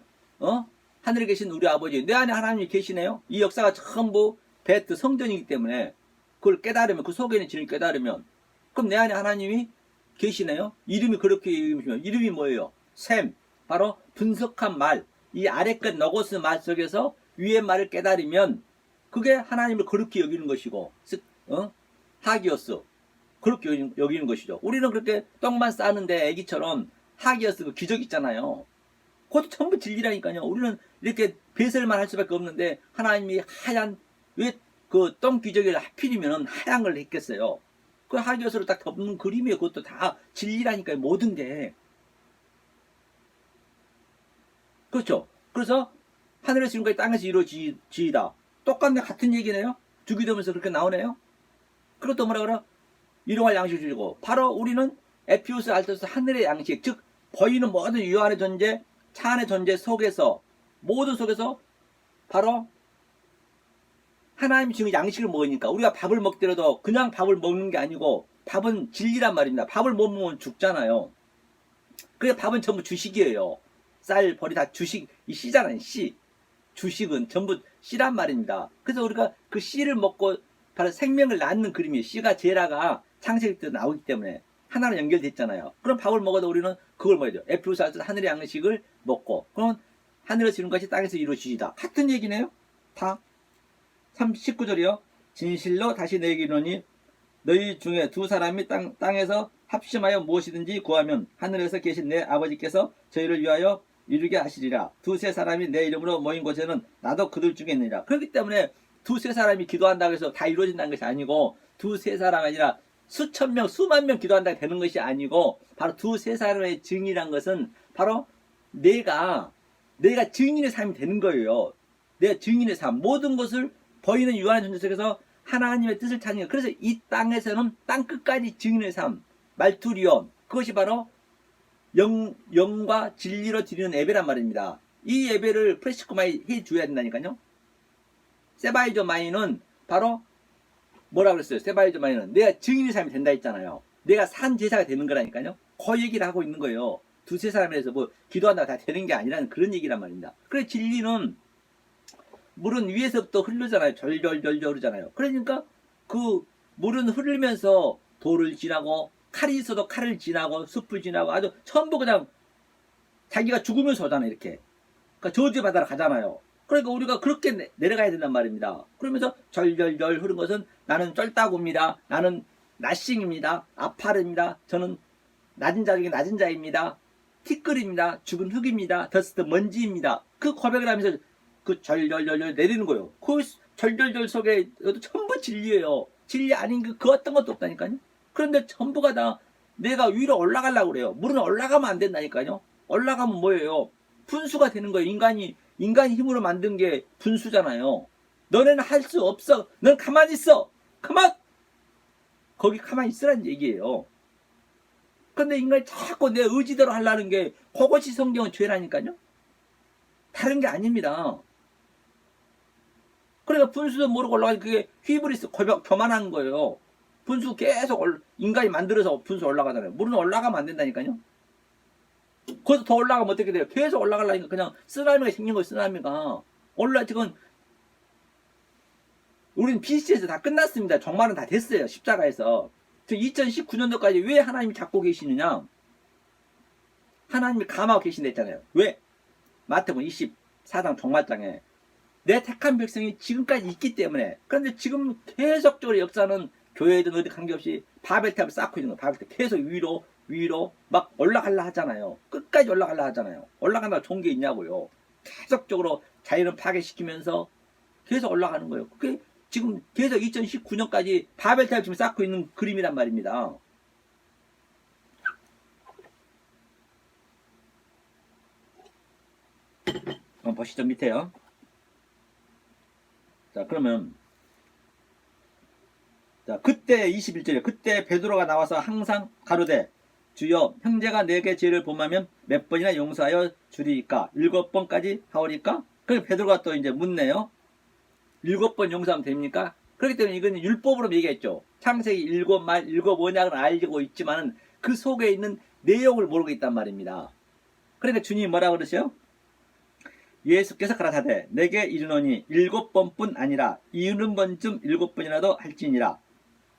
Speaker 1: 하늘에 계신 우리 아버지, 내 안에 하나님이 계시네요. 이 역사가 전부 베트 성전이기 때문에 그걸 깨달으면, 그 속에 있는 진리를 깨달으면, 그럼 내 안에 하나님이 계시네요. 이름이 그렇게 이름이시면 이름이 뭐예요? 셈, 바로 분석한 말, 이 아래 끝 너고스 말 속에서 위의 말을 깨달으면 그게 하나님을 그렇게 여기는 것이고, 하기오스, 그렇게 여기는 것이죠. 우리는 그렇게 떡만 싸는데 애기처럼 하기오스 그 기적 있잖아요. 그것도 전부 진리라니까요. 우리는 이렇게 배설만 할 수밖에 없는데 하나님이 하얀, 왜 그 똥 기저귀를 하필이면 하얀 걸 했겠어요. 그 하기오스를 딱 덮는 그림이에요. 그것도 다 진리라니까요. 모든 게. 그렇죠. 그래서 하늘에서 지금까지 땅에서 이루어지이다. 똑같네. 같은 얘기네요. 주기도면서 그렇게 나오네요. 그것도 뭐라 그래? 일용할 양식을 주고. 바로 우리는 에피우스 알토스 하늘의 양식, 즉 보이는 모든 유 안의 존재, 차 안의 존재 속에서, 모든 속에서 바로 하나님이 지금 양식을 먹으니까 우리가 밥을 먹더라도 그냥 밥을 먹는 게 아니고 밥은 진리란 말입니다. 밥을 못 먹으면 죽잖아요. 그래 밥은 전부 주식이에요. 쌀, 벌이 다 주식, 이 씨잖아요. 씨. 주식은 전부 씨란 말입니다. 그래서 우리가 그 씨를 먹고 바로 생명을 낳는 그림이에요. 씨가 제라가 창세기 때 나오기 때문에 하나로 연결됐잖아요. 그럼 밥을 먹어도 우리는 그걸 먹어야 돼요. 에피우스 알토스 하늘의 양식을 먹고, 그럼 하늘에서 이룬 것이 땅에서 이루어지이다. 같은 얘기네요. 다. 19절이요. 진실로 다시 내게 이르노니 너희 중에 두 사람이 땅에서 합심하여 무엇이든지 구하면 하늘에서 계신 내 아버지께서 저희를 위하여 이루게 하시리라. 두세 사람이 내 이름으로 모인 곳에는 나도 그들 중에 있느니라. 그렇기 때문에 두세 사람이 기도한다고 해서 다 이루어진다는 것이 아니고, 두세 사람 아니라 수천 명, 수만 명 기도한다고 되는 것이 아니고, 바로 두세 사람의 증인이란 것은 바로 내가 증인의 삶이 되는 거예요. 내가 증인의 삶, 모든 것을 보이는 유한의 존재 속에서 하나님의 뜻을 찾는 거예요. 그래서 이 땅에서는 땅 끝까지 증인의 삶, 말투리온, 그것이 바로 영과 진리로 드리는 예배란 말입니다. 이 예배를 프레시코마이 해줘야 된다니까요. 세바이조 마이는 바로 뭐라 그랬어요? 세바이조 마이는 내가 증인의 삶이 된다 했잖아요. 내가 산 제사가 되는 거라니까요. 그 얘기를 하고 있는 거예요. 두세 사람에서 뭐 기도한다고 다 되는 게 아니라는 그런 얘기란 말입니다. 그래 진리는 물은 위에서부터 흐르잖아요. 절절절절 흐르잖아요. 그러니까 그 물은 흐르면서 돌을 지나고, 칼이 있어도 칼을 지나고, 숲을 지나고, 아주 전부 그냥 자기가 죽으면서 오잖아요. 이렇게. 그러니까 저주의 바다로 가잖아요. 그러니까 우리가 그렇게 내려가야 된단 말입니다. 그러면서 절절절 흐른 것은 나는 쩔다구입니다. 나는 나싱입니다. 아파르입니다. 저는 낮은 자 중에 낮은 자입니다. 티끌입니다. 죽은 흙입니다. 더스트 먼지입니다. 그 고백을 하면서 그 절절절 내리는 거예요. 그 절절절 속에 전부 진리예요. 진리 아닌 그 어떤 것도 없다니까요. 그런데 전부가 다 내가 위로 올라가려고 그래요. 물은 올라가면 안 된다니까요. 올라가면 뭐예요? 분수가 되는 거예요. 인간이 힘으로 만든 게 분수잖아요. 너네는 할 수 없어. 넌 가만히 있어. 그만! 거기 가만히 있으라는 얘기예요. 근데 인간이 자꾸 내 의지대로 하려는 게, 그것이 성경은 죄라니까요. 다른 게 아닙니다. 그러니까 분수도 모르고 올라가니 그게 휘브리스, 교만한 거예요. 분수 계속 인간이 만들어서 분수 올라가잖아요. 물은 올라가면 안 된다니까요. 거기서 더 올라가면 어떻게 돼요? 계속 올라가려니까 그냥 쓰나미가 생긴 거예요. 쓰나미가. 지금 우리는 BC에서 다 끝났습니다. 종말은 다 됐어요. 십자가에서. 2019년도까지 왜 하나님이 잡고 계시느냐? 하나님이 감하고 계신다 했잖아요. 왜? 마태복음 24장 종말장에 내 택한 백성이 지금까지 있기 때문에. 그런데 지금 계속적으로 역사는 교회든 어디 관계없이 바벨탑을 쌓고 있는 거예요. 바벨탑 계속 위로 막 올라가려 하잖아요. 끝까지 올라가려 하잖아요. 올라간다고 좋은 게 있냐고요. 계속적으로 자연을 파괴시키면서 계속 올라가는 거예요. 그게 지금 계속 2019년까지 바벨탑을 지금 쌓고 있는 그림이란 말입니다. 한번 보시죠. 밑에요. 자, 그러면 자, 그때 21절에 그때 베드로가 나와서 항상 가로되 주여 형제가 내게 죄를 범하면 몇 번이나 용서하여 주리이까? 7번까지 하오리까? 그래서 베드로가 또 이제 묻네요. 7번 용서하면 됩니까? 그렇기 때문에 이건 율법으로 얘기했죠. 창세기 7말 7언약은 알고 있지만은 그 속에 있는 내용을 모르고 있단 말입니다. 그러니까 주님이 뭐라 그러세요? 예수께서 가라사대 내게 이르노니 7번뿐 아니라 70번쯤 7번이라도 할지니라.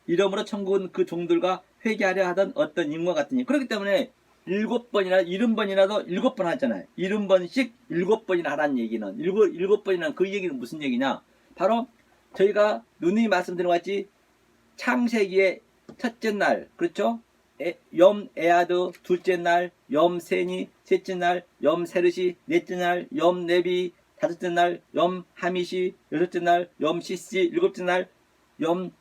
Speaker 1: 이러므로 천국은 그 종들과 회개하려 하던 어떤 인과 같으니. 그렇기 때문에 7번이나 70번이라도 7번 하잖아요. 70번씩 7번이나 하라는 얘기는 7번이나 그 얘기는 무슨 얘기냐? 바로 저희가 누누이 말씀드린 것 같이 창세기의 첫째 날, 그렇죠? 염 에아드 둘째 날, 염 세니 셋째 날, 염 세르시 넷째 날, 염 네비 다섯째 날, 염 하미시 여섯째 날, 염 시시 일곱째 날, 염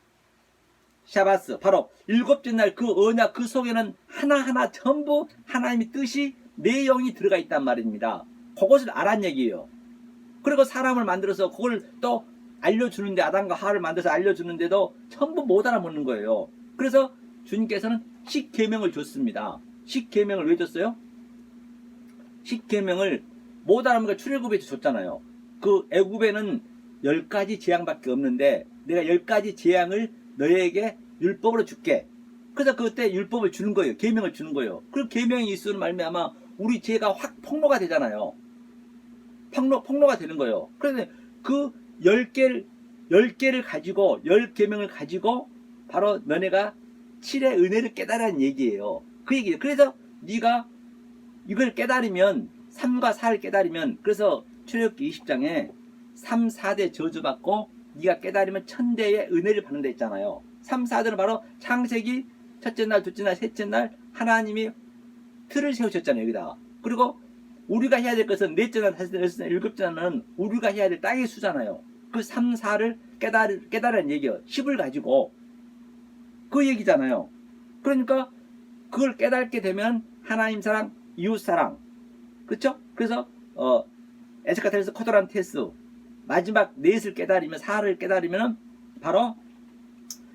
Speaker 1: 샤바스. 바로 7째 날 그 언약 그 속에는 하나하나 전부 하나님의 뜻이 내용이 들어가 있단 말입니다. 그것을 알란 얘기예요. 그리고 사람을 만들어서 그걸 또 알려주는데, 아담과 하와를 만들어서 알려주는데도 전부 못 알아먹는 거예요. 그래서 주님께서는 십계명을 줬습니다. 십계명을 왜 줬어요? 십계명을 못 알아먹으니까 출애굽에 줬잖아요. 그 애굽에는 10가지 재앙밖에 없는데 내가 10가지 재앙을 너에게 율법으로 줄게. 그래서 그때 율법을 주는 거예요. 계명을 주는 거예요. 그 계명이 있으면 말미암아 우리 죄가 확 폭로가 되잖아요. 폭로가 되는 거예요. 그래서 그 10개를 가지고 10계명을 가지고 바로 너네가 7의 은혜를 깨달으라는 얘기예요. 그 얘기예요. 그래서 네가 이걸 깨달으면 3과 4를 깨달으면, 그래서 출애굽기 20장에 3, 4대 저주받고 네가 깨달으면 1000대의 은혜를 받는다 했잖아요. 3, 4대는 바로 창세기 첫째 날, 둘째 날, 셋째 날 하나님이 틀을 세우셨잖아요. 여기다가. 그리고 우리가 해야 될 것은 넷째 날, 다섯째 날, 여섯째 날, 일곱째 날은 우리가 해야 될 땅의 수잖아요. 그 3, 4를 깨달으라는 얘기예요. 10을 가지고 그 얘기잖아요. 그러니까 그걸 깨닫게 되면 하나님 사랑, 이웃 사랑, 그렇죠? 그래서 에스카테르스 코도란테스 마지막 넷을 깨달으면, 4를 깨달으면 바로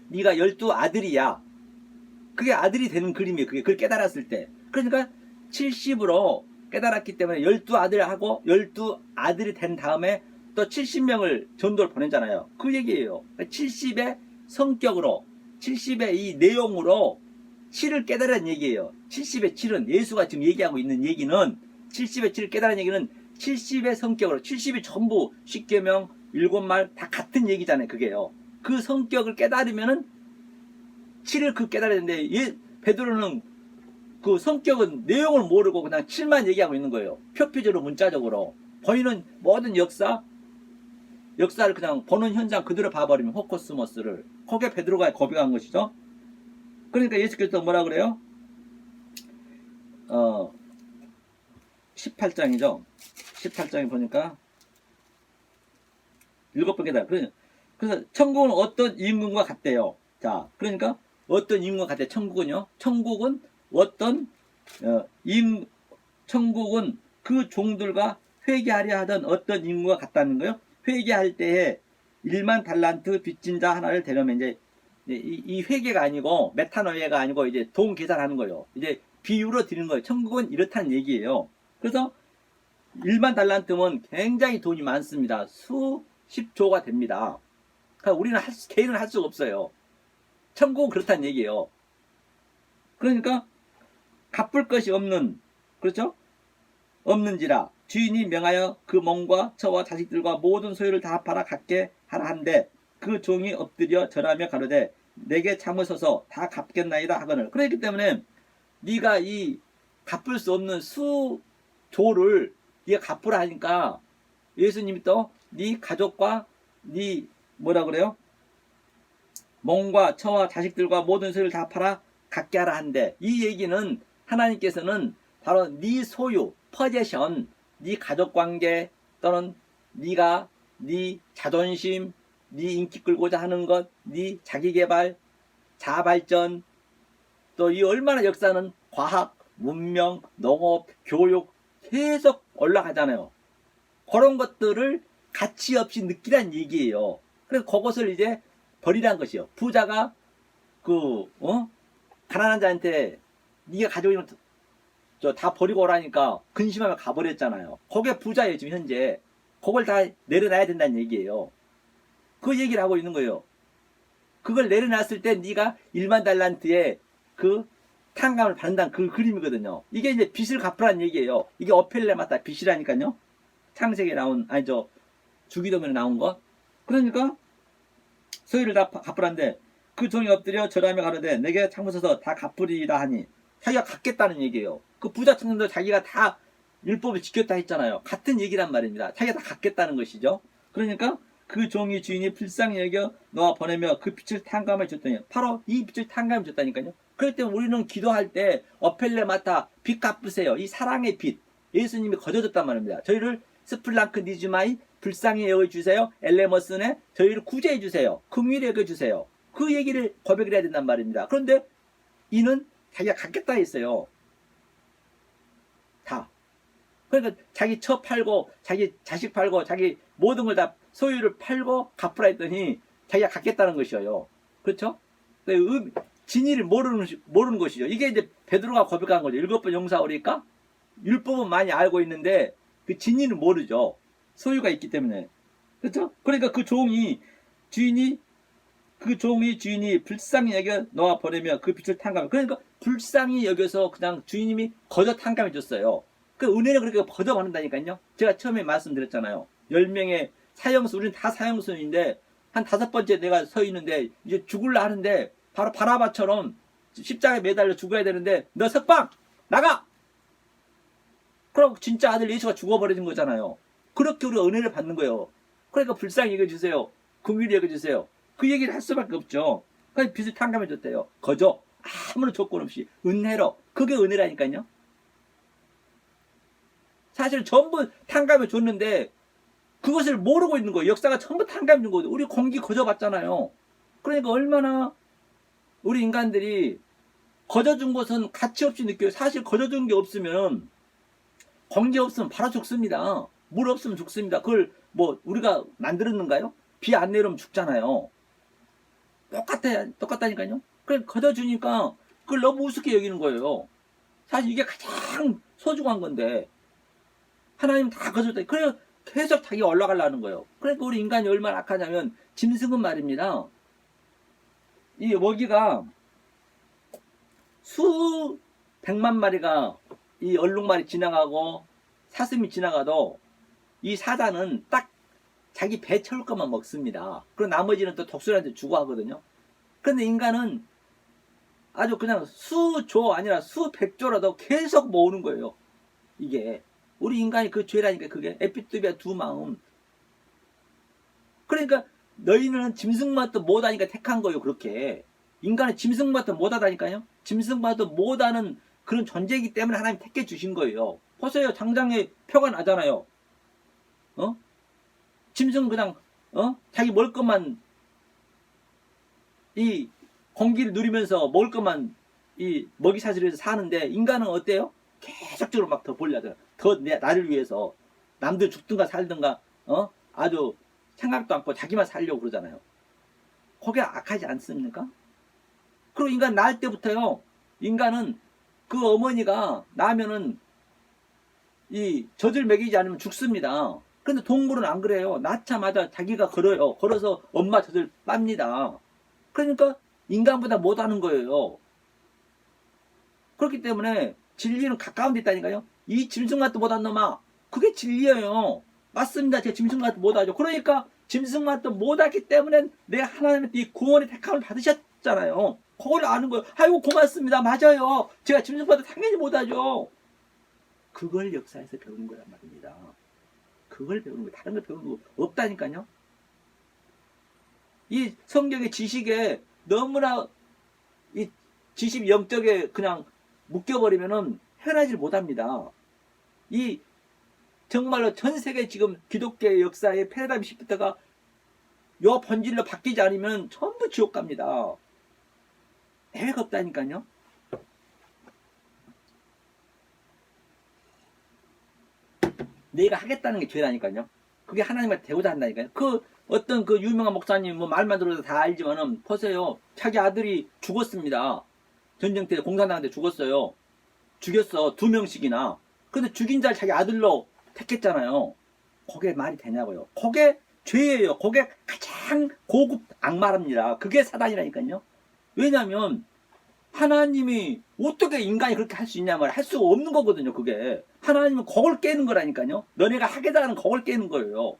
Speaker 1: 네가 12아들이야. 그게 아들이 되는 그림이에요. 그걸 깨달았을 때. 그러니까 70으로 깨달았기 때문에 12아들하고 12아들이 된 다음에 또 70명을 전도를 보내잖아요. 그 얘기예요. 70의 성격으로, 70의 이 내용으로 7을 깨달으라는 얘기예요. 70의 7은 예수가 지금 얘기하고 있는 얘기는, 70의 7을 깨달으라는 얘기는 70의 성격으로, 70이 전부 십계명 7말 다 같은 얘기잖아요. 그게요. 그 성격을 깨달으면은 7을 그 깨달아야 되는데, 베드로는 그 성격은 내용을 모르고 그냥 7만 얘기하고 있는 거예요. 표피적으로, 문자적으로. 보이는 모든 역사를 그냥 보는 현장 그대로 봐버리면, 호코스모스를. 거기에 베드로가 고백한 것이죠. 그러니까 예수께서 뭐라 그래요? 18장이죠. 18장에 보니까 7번 깨달아. 그래서 천국은 어떤 임금과 같대요. 자, 그러니까 어떤 임금과 같대. 천국은요. 천국은 어떤 천국은 그 종들과 회개하려 하던 어떤 임금과 같다는 거예요. 회개할 때에 1만 달란트 빚진 자 하나를 데려면, 이제 이 회개가 아니고 메타노이아가 아니고 이제 돈 계산하는 거예요. 이제 비유로 드리는 거예요. 천국은 이렇다는 얘기예요. 그래서 1만 달란트면 굉장히 돈이 많습니다. 수십조가 됩니다. 그러니까 우리는 개인은 할 수가 없어요. 천국은 그렇다는 얘기예요. 그러니까 갚을 것이 없는, 그렇죠? 없는지라 주인이 명하여 그 몸과 처와 자식들과 모든 소유를 다 팔아 갖게 하라 한데, 그 종이 엎드려 절하며 가로되 내게 참으소서 다 갚겠나이다 하거늘. 그렇기 때문에 네가 이 갚을 수 없는 수조를 네가 갚으라 하니까 예수님이 또 네 가족과 네 뭐라 그래요? 몸과 처와 자식들과 모든 소유를 다 팔아 갖게 하라 한데, 이 얘기는 하나님께서는 바로 네 소유, 퍼제션, 네 가족관계 또는 네가 네 자존심, 네 인기 끌고자 하는 것, 네 자기개발, 자발전, 또 이 얼마나 역사는 과학, 문명, 농업, 교육 계속 올라가잖아요. 그런 것들을 가치 없이 느끼란 얘기예요. 그래서 그것을 이제 버리란 것이요. 부자가 가난한 자한테 네가 가지고 있는 저 다 버리고 오라니까 근심하며 가버렸잖아요. 그게 부자예요, 지금 현재. 그걸 다 내려놔야 된다는 얘기예요. 그 얘기를 하고 있는 거예요. 그걸 내려놨을 때 네가 1만 달란트의 그 탕감을 받는다는 그 그림이거든요. 이게 이제 빚을 갚으라는 얘기예요. 이게 어펠레마타 빚이라니까요. 창세기에 나온, 아니죠, 주기도면에 나온 거. 그러니까 소유를 다 갚으라는데 그 종이 엎드려 절하며 가로되 내게 창문서서 다 갚으리이다 하니 자기가 갚겠다는 얘기예요. 그 부자 청년도 자기가 다 율법을 지켰다 했잖아요. 같은 얘기란 말입니다. 자기가 다 갚겠다는 것이죠. 그러니까 그 종이 주인이 불쌍히 여겨 놓아 보내며 그 빚을 탕감해 줬더니 바로 이 빚을 탕감해 줬다니까요. 그렇기 때문에 우리는 기도할 때 어펠레마타 빚 갚으세요. 이 사랑의 빚 예수님이 거저줬단 말입니다. 저희를 스플랑크 니즈마이 불쌍히 여겨주세요. 엘레머스네 저희를 구제해주세요. 긍휼히 여겨주세요. 그 얘기를 고백을 해야 된단 말입니다. 그런데 이는 자기가 갖겠다 했어요. 다. 그러니까 자기 처 팔고 자기 자식 팔고 자기 모든 걸 다 소유를 팔고 갚으라 했더니 자기가 갖겠다는 것이에요. 그렇죠? 진리를 모르는 것이죠. 이게 이제 베드로가 고백한 거죠. 7번 용사오리까? 율법은 많이 알고 있는데 그 진리는 모르죠. 소유가 있기 때문에. 그렇죠? 그러니까 그 종이 주인이 불쌍히 여겨 놓아 보내며 그 빚을 탕감해. 그러니까 불쌍히 여겨서 그냥 주인님이 거저 탕감해 줬어요. 그 은혜는 그렇게 거저 받는다니까요. 제가 처음에 말씀드렸잖아요. 10명의 사형수, 우리는 다 사형수인데 한 5번째 내가 서 있는데 이제 죽을라 하는데 바로 바라바처럼 십자가에 매달려 죽어야 되는데 너 석방 나가. 그럼 진짜 아들 예수가 죽어버리는 거잖아요. 그렇게 우리가 은혜를 받는 거예요. 그러니까 불쌍히 여겨주세요. 긍휼히 여겨주세요. 그 얘기를 할 수밖에 없죠. 그래서 빚을 탕감해 줬대요. 거저 아무런 조건 없이 은혜로. 그게 은혜라니까요. 사실 전부 탕감해 줬는데 그것을 모르고 있는 거예요. 역사가 전부 탕감해 준 거예요. 우리 공기 거저 받잖아요. 그러니까 얼마나 우리 인간들이 거저 준 것은 가치 없이 느껴요. 사실 거저 준 게 없으면 공기 없으면 바로 죽습니다. 물 없으면 죽습니다. 그걸 뭐 우리가 만들었는가요? 비 안 내리면 죽잖아요. 똑같다니까요. 그래 거저 주니까 그걸 너무 우습게 여기는 거예요. 사실 이게 가장 소중한 건데 하나님 다 거저줬다. 그래 계속 자기가 올라가려는 거예요. 그러니까 우리 인간이 얼마나 악하냐면 짐승은 말입니다. 이 먹이가 수백만 마리가 이 얼룩말이 지나가고 사슴이 지나가도 이 사자는 딱 자기 배 채울 것만 먹습니다. 그리고 나머지는 또 독수리한테 주고 하거든요. 그런데 인간은 아주 그냥 수조 아니라 수백조라도 계속 모으는 거예요. 이게 우리 인간이 그 죄라니까. 그게 에피투비아 두 마음. 그러니까 너희는 짐승만도 못하니까 택한 거예요. 그렇게 인간은 짐승만도 못하다니까요. 짐승만도 못하는 그런 존재이기 때문에 하나님 택해 주신 거예요. 보세요. 당장에 표가 나잖아요. 짐승 그냥 자기 먹을 것만 이 공기를 누리면서 먹을 것만 이 먹이 사슬에서 사는데 인간은 어때요? 계속적으로 막 더 벌려야 더 나를 위해서 남들 죽든가 살든가 아주 생각도 않고 자기만 살려고 그러잖아요. 그게 악하지 않습니까? 그리고 인간 낳을 때부터요. 인간은 그 어머니가 낳으면은 이 젖을 먹이지 않으면 죽습니다. 그런데 동물은 안 그래요. 낳자마자 자기가 걸어요. 걸어서 엄마 젖을 빱니다. 그러니까 인간보다 못하는 거예요. 그렇기 때문에 진리는 가까운 데 있다니까요. 이 짐승만도 못한 놈아. 그게 진리예요. 맞습니다. 제가 짐승만도 못하죠. 그러니까 짐승만도 못하기 때문에 내가 하나님한테 이 구원의 택함을 받으셨잖아요. 그걸 아는 거예요. 아이고 고맙습니다. 맞아요. 제가 짐승보다 당연히 못하죠. 그걸 역사에서 배우는 거란 말입니다. 그걸 배우는 거예요. 다른 걸 배우는 거 없다니까요. 이 성경의 지식에 너무나 이 지식 영적에 그냥 묶여버리면은 헤어나질 못합니다. 이 정말로 전 세계 지금 기독교의 역사의 패러다임 시프트가 요 본질로 바뀌지 않으면 전부 지옥 갑니다. 애가 없다니까요. 내가 하겠다는 게 죄라니까요. 그게 하나님한테 대고자 한다니까요. 그 어떤 그 유명한 목사님 뭐 말만 들어도 다 알지만은 보세요. 자기 아들이 죽었습니다. 전쟁 때 공산당 때 죽었어요. 죽였어. 2명씩이나. 근데 죽인 자를 자기 아들로 택했잖아요. 그게 말이 되냐고요. 그게 죄예요. 그게 가장 고급 악마랍니다. 그게 사단이라니까요. 왜냐하면 하나님이 어떻게 인간이 그렇게 할 수 있냐면 할 수가 없는 거거든요. 그게 하나님은 그걸 깨는 거라니까요. 너네가 하겠다는 그걸 깨는 거예요.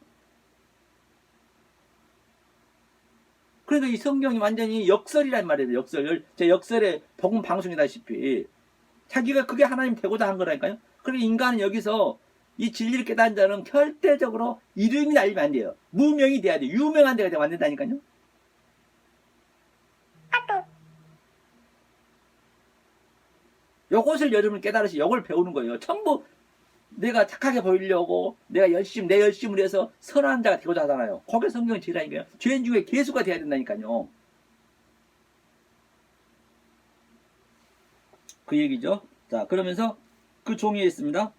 Speaker 1: 그래도 이 성경이 완전히 역설이란 말이에요. 역설. 제 역설의 복음 방송이다시피 자기가 그게 하나님 되고자 한 거라니까요. 그리고 인간은 여기서 이 진리를 깨달은 자는 절대적으로 이름이 날리면 안 돼요. 무명이 돼야 돼요. 유명한 데가 되면 안 된다니까요. 요것을 여러분 깨달으시 요걸 배우는 거예요. 전부 내가 착하게 보이려고 내가 내 열심을 해서 선한 자가 되고자 하잖아요. 거기에 성경은 죄라니까요. 죄인 중에 개수가 돼야 된다니까요. 그 얘기죠. 자, 그러면서 그 종이에 있습니다.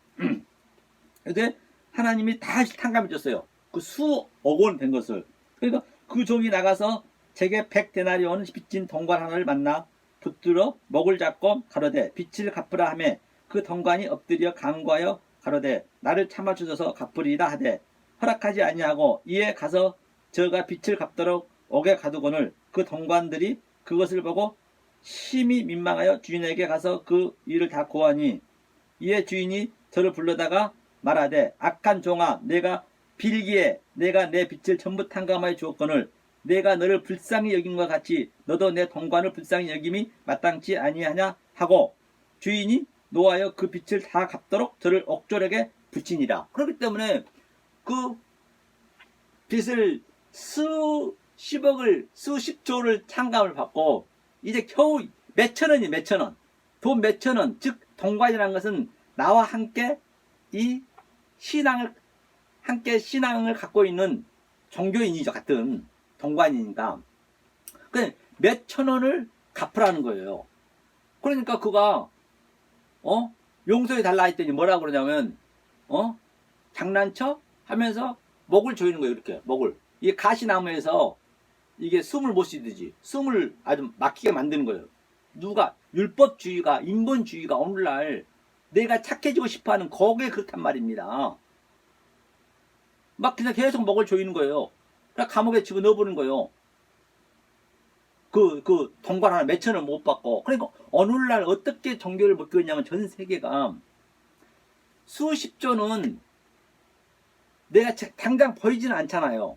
Speaker 1: 근데 하나님이 다시 탕감해 줬어요. 그 수억 원 된 것을. 그러니까 그 종이 나가서 제게 100데나리온 빚진 동관 하나를 만나 붙들어 목을 잡고 가로되 빚을 갚으라 하매 그 동관이 엎드려 간구하여 가로되 나를 참아 주셔서 갚으리이다 하되 허락하지 아니하고 이에 가서 저가 빚을 갚도록 옥에 가두거늘 그 동관들이 그것을 보고 심히 민망하여 주인에게 가서 그 일을 다 고하니 이에 주인이 저를 불러다가 말하되 악한 종아 내가 빌기에 내가 내 빚을 전부 탕감하여 주었거늘 내가 너를 불쌍히 여긴 것 같이 너도 내 동관을 불쌍히 여김이 마땅치 아니하냐 하고 주인이 노하여 그 빚을 다 갚도록 저를 옥졸에게 붙이니라. 그렇기 때문에 그 빚을 수십억을 수십조를 탕감을 받고 이제 겨우 몇천 원이 몇천 원, 돈 몇천 원, 즉 동관이라는 것은 나와 함께 이 신앙을 갖고 있는 종교인이죠. 같은 동관이니까. 그러니까 몇천 원을 갚으라는 거예요. 그러니까 그가 용서해 달라 했더니 뭐라고 그러냐면 장난쳐? 하면서 목을 조이는 거예요. 이렇게 목을. 이게 가시나무에서 이게 숨을 못 쉬듯이 숨을 아주 막히게 만드는 거예요. 누가 율법주의가 인본주의가 오늘날 내가 착해지고 싶어하는 거기에 그렇단 말입니다. 막 그냥 계속 목을 조이는 거예요. 그러니까 감옥에 집어넣어버리는 거예요. 그 동관 하나 몇천 원 못 받고. 그러니까 오늘날 어떻게 종교를 못 교했냐면 전 세계가 수십조는 내가 당장 보이지는 않잖아요.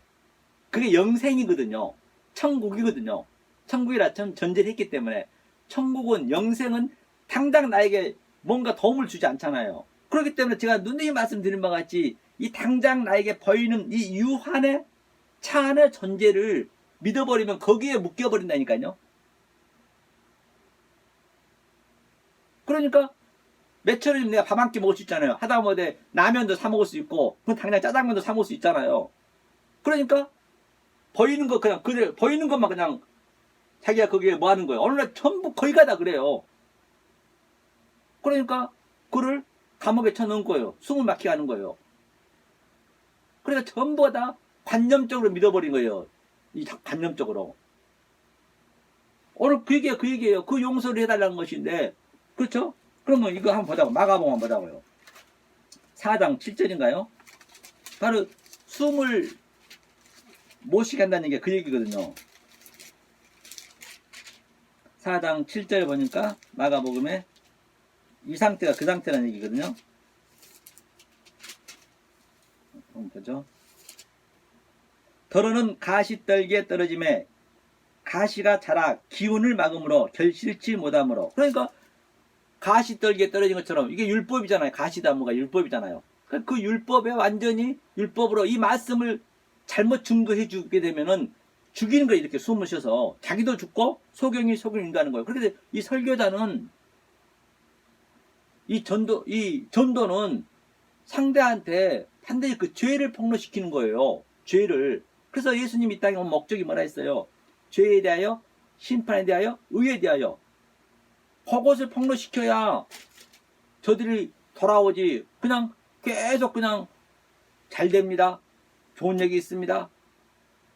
Speaker 1: 그게 영생이거든요. 천국이거든요. 천국이라 전제를 했기 때문에 천국은 영생은 당장 나에게 뭔가 도움을 주지 않잖아요. 그렇기 때문에 제가 누누이 말씀드린 바와 같이 이 당장 나에게 보이는 이 유한의 차 안의 존재를 믿어버리면 거기에 묶여버린다니까요. 그러니까 몇천 원이면 내가 밥 한 끼 먹을 수 있잖아요. 하다못해 라면도 사 먹을 수 있고 당장 짜장면도 사 먹을 수 있잖아요. 그러니까 보이는 거 그냥 그래 보이는 것만 그냥 자기가 거기에 뭐 하는 거예요. 오늘날 전부 거의 가다 그래요. 그러니까 그를 감옥에 쳐넣은 거예요. 숨을 막히게 하는 거예요. 그러니까 전부 다 관념적으로 믿어버린 거예요. 이 관념적으로. 오늘 그 얘기예요. 그 용서를 해달라는 것인데, 그렇죠? 그러면 이거 한번 보자고. 마가복음 한번 보자고요. 4장 7절인가요? 바로 숨을 못 쉬게 한다는 게 그 얘기거든요. 4장 7절 보니까 마가복음에 이 상태가 그 상태라는 얘기거든요. 한번 보죠. 더러는 가시떨기에 떨어짐에 가시가 자라 기운을 막음으로 결실치 못하므로. 그러니까 가시떨기에 떨어진 것처럼 이게 율법이잖아요. 가시나무가 율법이잖아요. 그 율법에 완전히 율법으로 이 말씀을 잘못 증거해 주게 되면은 죽이는 거예요. 이렇게 숨을 쉬어서 자기도 죽고 소경이 인가하는 거예요. 그런데 이 설교자는 이 전도는 상대한테 반드시 그 죄를 폭로시키는 거예요. 죄를. 그래서 예수님이 이 땅에 온 목적이 뭐라 했어요? 죄에 대하여, 심판에 대하여, 의에 대하여. 그것을 폭로시켜야 저들이 돌아오지. 그냥 계속 그냥 잘 됩니다. 좋은 얘기 있습니다.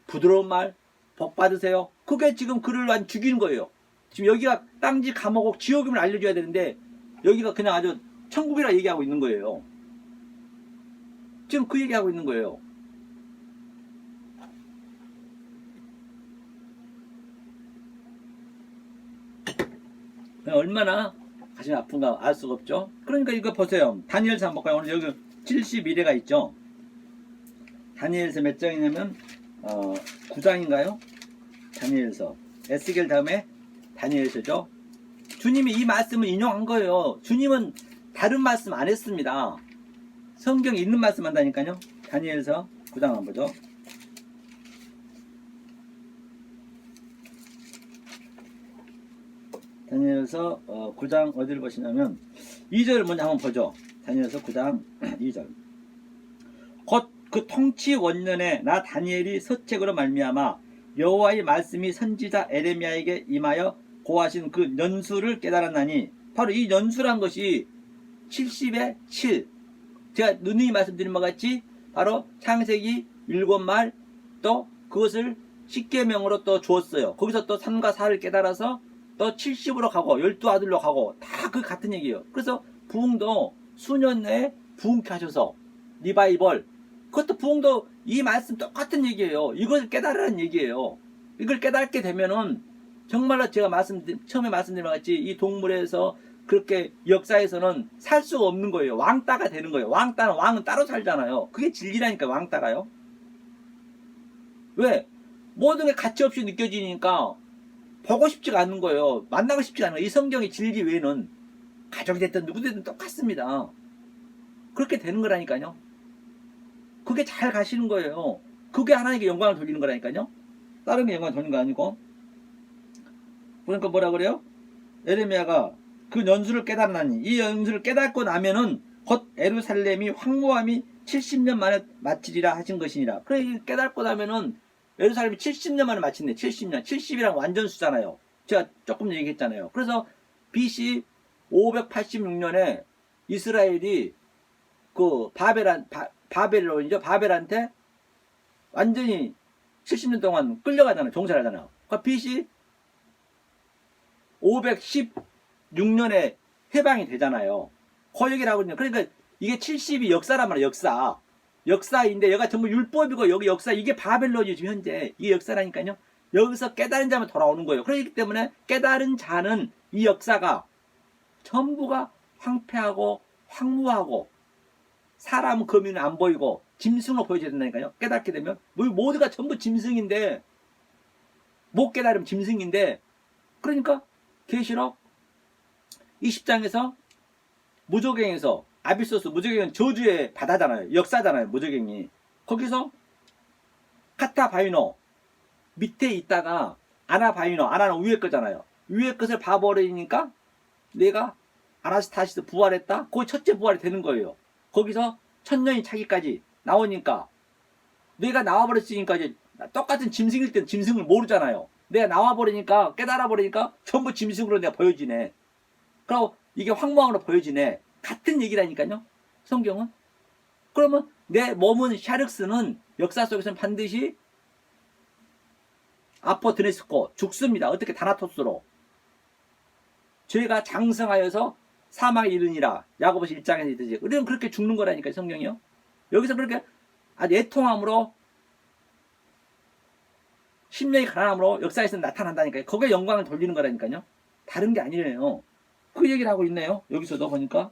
Speaker 1: 부드러운 말, 복 받으세요. 그게 지금 그를 완 죽이는 거예요. 지금 여기가 땅지 감옥 지옥임을 알려줘야 되는데 여기가 그냥 아주 천국이라 얘기하고 있는 거예요. 지금 그 얘기하고 있는 거예요. 얼마나 가슴이 아픈가 알 수가 없죠. 그러니까 이거 보세요. 다니엘서 한번 볼까요? 오늘 여기 71회가 있죠. 다니엘서 몇 장이냐면 9장인가요? 다니엘서. 에스겔 다음에 다니엘서죠. 주님이 이 말씀을 인용한 거예요. 주님은 다른 말씀 안 했습니다. 성경에 있는 말씀 한다니까요. 다니엘서 9장 한번 보죠. 다니엘서 9장 어디를 보시냐면 2절을 먼저 한번 보죠. 다니엘서 9장 2절. 곧 그 통치 원년에 나 다니엘이 서책으로 말미암아 여호와의 말씀이 선지자 에레미야에게 임하여 고하신 그 연수를 깨달았나니, 바로 이 연수란 것이 70의 7. 제가 누누이 말씀드린 것 같이 바로 창세기 7말 또 그것을 10계명으로 또 주었어요. 거기서 또 3과 4를 깨달아서 또 70으로 가고 12아들로 가고 다 그 같은 얘기예요. 그래서 부흥도 수년 내에 부흥케 하셔서 리바이벌, 그것도 부흥도 이 말씀 똑같은 얘기예요. 이것을 깨달으라는 얘기예요. 이걸 깨닫게 되면은 정말로 제가 처음에 말씀드린 것 같이 이 동물에서 그렇게 역사에서는 살 수가 없는 거예요. 왕따가 되는 거예요. 왕은 따로 살잖아요. 그게 진리라니까, 왕따가요. 왜? 모든 게 가치 없이 느껴지니까 보고 싶지가 않는 거예요. 만나고 싶지가 않은 거예요. 이 성경의 진리 외에는 가족이 됐든 누구든 똑같습니다. 그렇게 되는 거라니까요. 그게 잘 가시는 거예요. 그게 하나님께 영광을 돌리는 거라니까요. 다른 게 영광을 돌리는 거 아니고. 그러니까 뭐라 그래요? 에레미야가 그 연수를 깨달았나니, 이 연수를 깨닫고 나면은 곧 예루살렘이 황무함이 70년 만에 마치리라 하신 것이니라. 그래, 깨닫고 나면은 예루살렘이 70년 만에 마친대. 70년. 70이랑 완전 수잖아요. 제가 조금 얘기했잖아요. 그래서 BC 586년에 이스라엘이 그 바벨론이죠. 바벨한테 완전히 70년 동안 끌려가잖아요. 종살이 하잖아요. 그러니까 BC 516년에 해방이 되잖아요. 그 얘기를 하고 있는. 그러니까 이게 70이 역사란 말이에요. 역사인데 여기가 전부 율법이고 여기 역사, 이게 바벨론이죠. 지금 현재 이게 역사라니까요. 여기서 깨달은 자만 돌아오는 거예요. 그렇기 때문에 깨달은 자는 이 역사가 전부가 황폐하고 황무하고 사람 거미는 안 보이고 짐승으로 보여줘야 된다니까요. 깨닫게 되면 모두가 전부 짐승인데, 못 깨달으면 짐승인데, 그러니까 계시록 20장에서 무저갱에서 아비소스, 무저갱은 저주의 바다잖아요. 역사잖아요. 무저갱이. 거기서 카타바이노 밑에 있다가 아나는 위에 거잖아요. 위에 것을 봐버리니까 내가 아나스타시스 부활했다? 거기 첫째 부활이 되는 거예요. 거기서 천년이 차기까지 나오니까 내가 나와버렸으니까 이제 똑같은 짐승일 땐 짐승을 모르잖아요. 내가 나와버리니까, 깨달아버리니까 전부 짐승으로 내가 보여지네. 그리고 이게 황무함으로 보여지네. 같은 얘기라니까요. 성경은. 그러면 내 몸은 샤륵스는 역사 속에서는 반드시 아포드네스코 죽습니다. 어떻게? 다나토스로. 죄가 장성하여서 사망에 이르니라. 야고보서 1장에서 있듯이. 우리는 그렇게 죽는 거라니까요. 성경이요. 여기서 그렇게 아주 애통함으로 심령이 가난함으로 역사에서 나타난다니까요. 거기에 영광을 돌리는 거라니까요. 다른 게 아니래요. 그 얘기를 하고 있네요. 여기서도 보니까.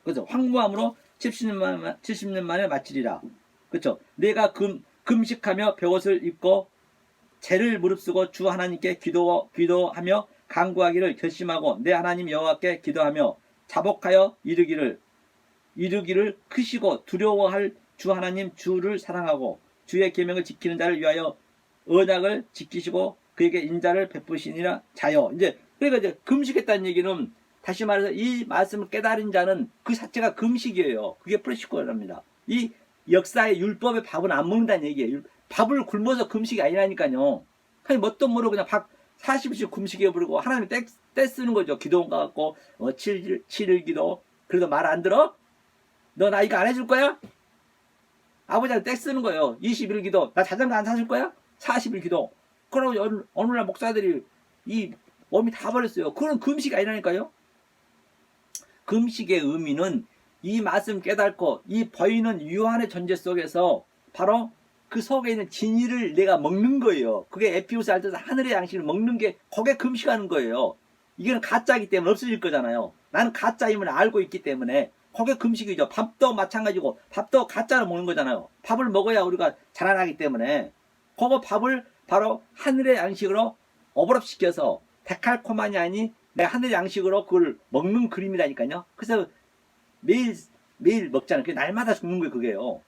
Speaker 1: 그죠? 황무함으로 70년 만에 마치리라. 그렇죠? 내가 금식하며 벼옷을 입고 죄를 무릅쓰고 주 하나님께 기도하며 간구하기를 결심하고 내 하나님 여호와께 기도하며 자복하여 이르기를 크시고 두려워할 주 하나님 주를 사랑하고 주의 계명을 지키는 자를 위하여 언약을 지키시고 그에게 인자를 베푸시니라 자여. 그러니까 금식했다는 얘기는 다시 말해서 이 말씀을 깨달은 자는 그 자체가 금식이에요. 그게 프레시코랍니다. 이 역사의 율법의 밥은 안 먹는다는 얘기예요. 밥을 굶어서 금식이 아니라니까요. 그냥 뭣도 모르고 그냥 밥 40일씩 금식해버리고 하나님이 떼 쓰는 거죠. 기도원 가갖고 7일 기도. 그래도 말 안 들어? 너 나 이거 안 해줄 거야? 아버지한테 떼 쓰는 거예요. 20일 기도. 나 자전거 안 사줄 거야? 40일 기도. 그러고 어느 날 목사들이 이 몸이 다 버렸어요. 그건 금식이 아니라니까요. 금식의 의미는 이 말씀 깨닫고 이 보이는 유한의 존재 속에서 바로 그 속에 있는 진리를 내가 먹는 거예요. 그게 에피우스 할 때 하늘의 양식을 먹는 게 거기에 금식하는 거예요. 이거는 가짜이기 때문에 없어질 거잖아요. 나는 가짜임을 알고 있기 때문에 거기에 금식이죠. 밥도 마찬가지고 밥도 가짜로 먹는 거잖아요. 밥을 먹어야 우리가 자라나기 때문에 그거 밥을 바로 하늘의 양식으로 오버랩시켜서 데칼코만이 아니 내가 하늘의 양식으로 그걸 먹는 그림이라니까요. 그래서 매일 먹잖아요. 그게 날마다 죽는 거예요. 그게요.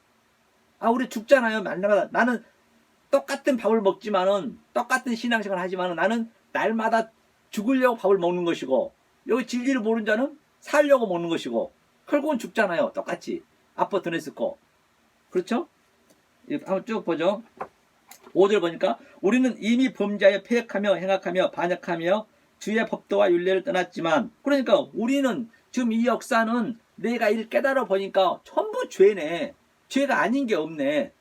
Speaker 1: 아, 우리 죽잖아요. 날마다. 나는 똑같은 밥을 먹지만은, 똑같은 신앙생활을 하지만은 나는 날마다 죽으려고 밥을 먹는 것이고, 여기 진리를 모르는 자는 살려고 먹는 것이고, 결국은 죽잖아요. 똑같이. 아파 드냈었고. 그렇죠? 한번 쭉 보죠. 5절 보니까, 우리는 이미 범죄에 패역하며 행악하며 반역하며 주의 법도와 율례를 떠났지만, 그러니까 우리는 지금 이 역사는 내가 일 깨달아 보니까 전부 죄네. 죄가 아닌 게 없네.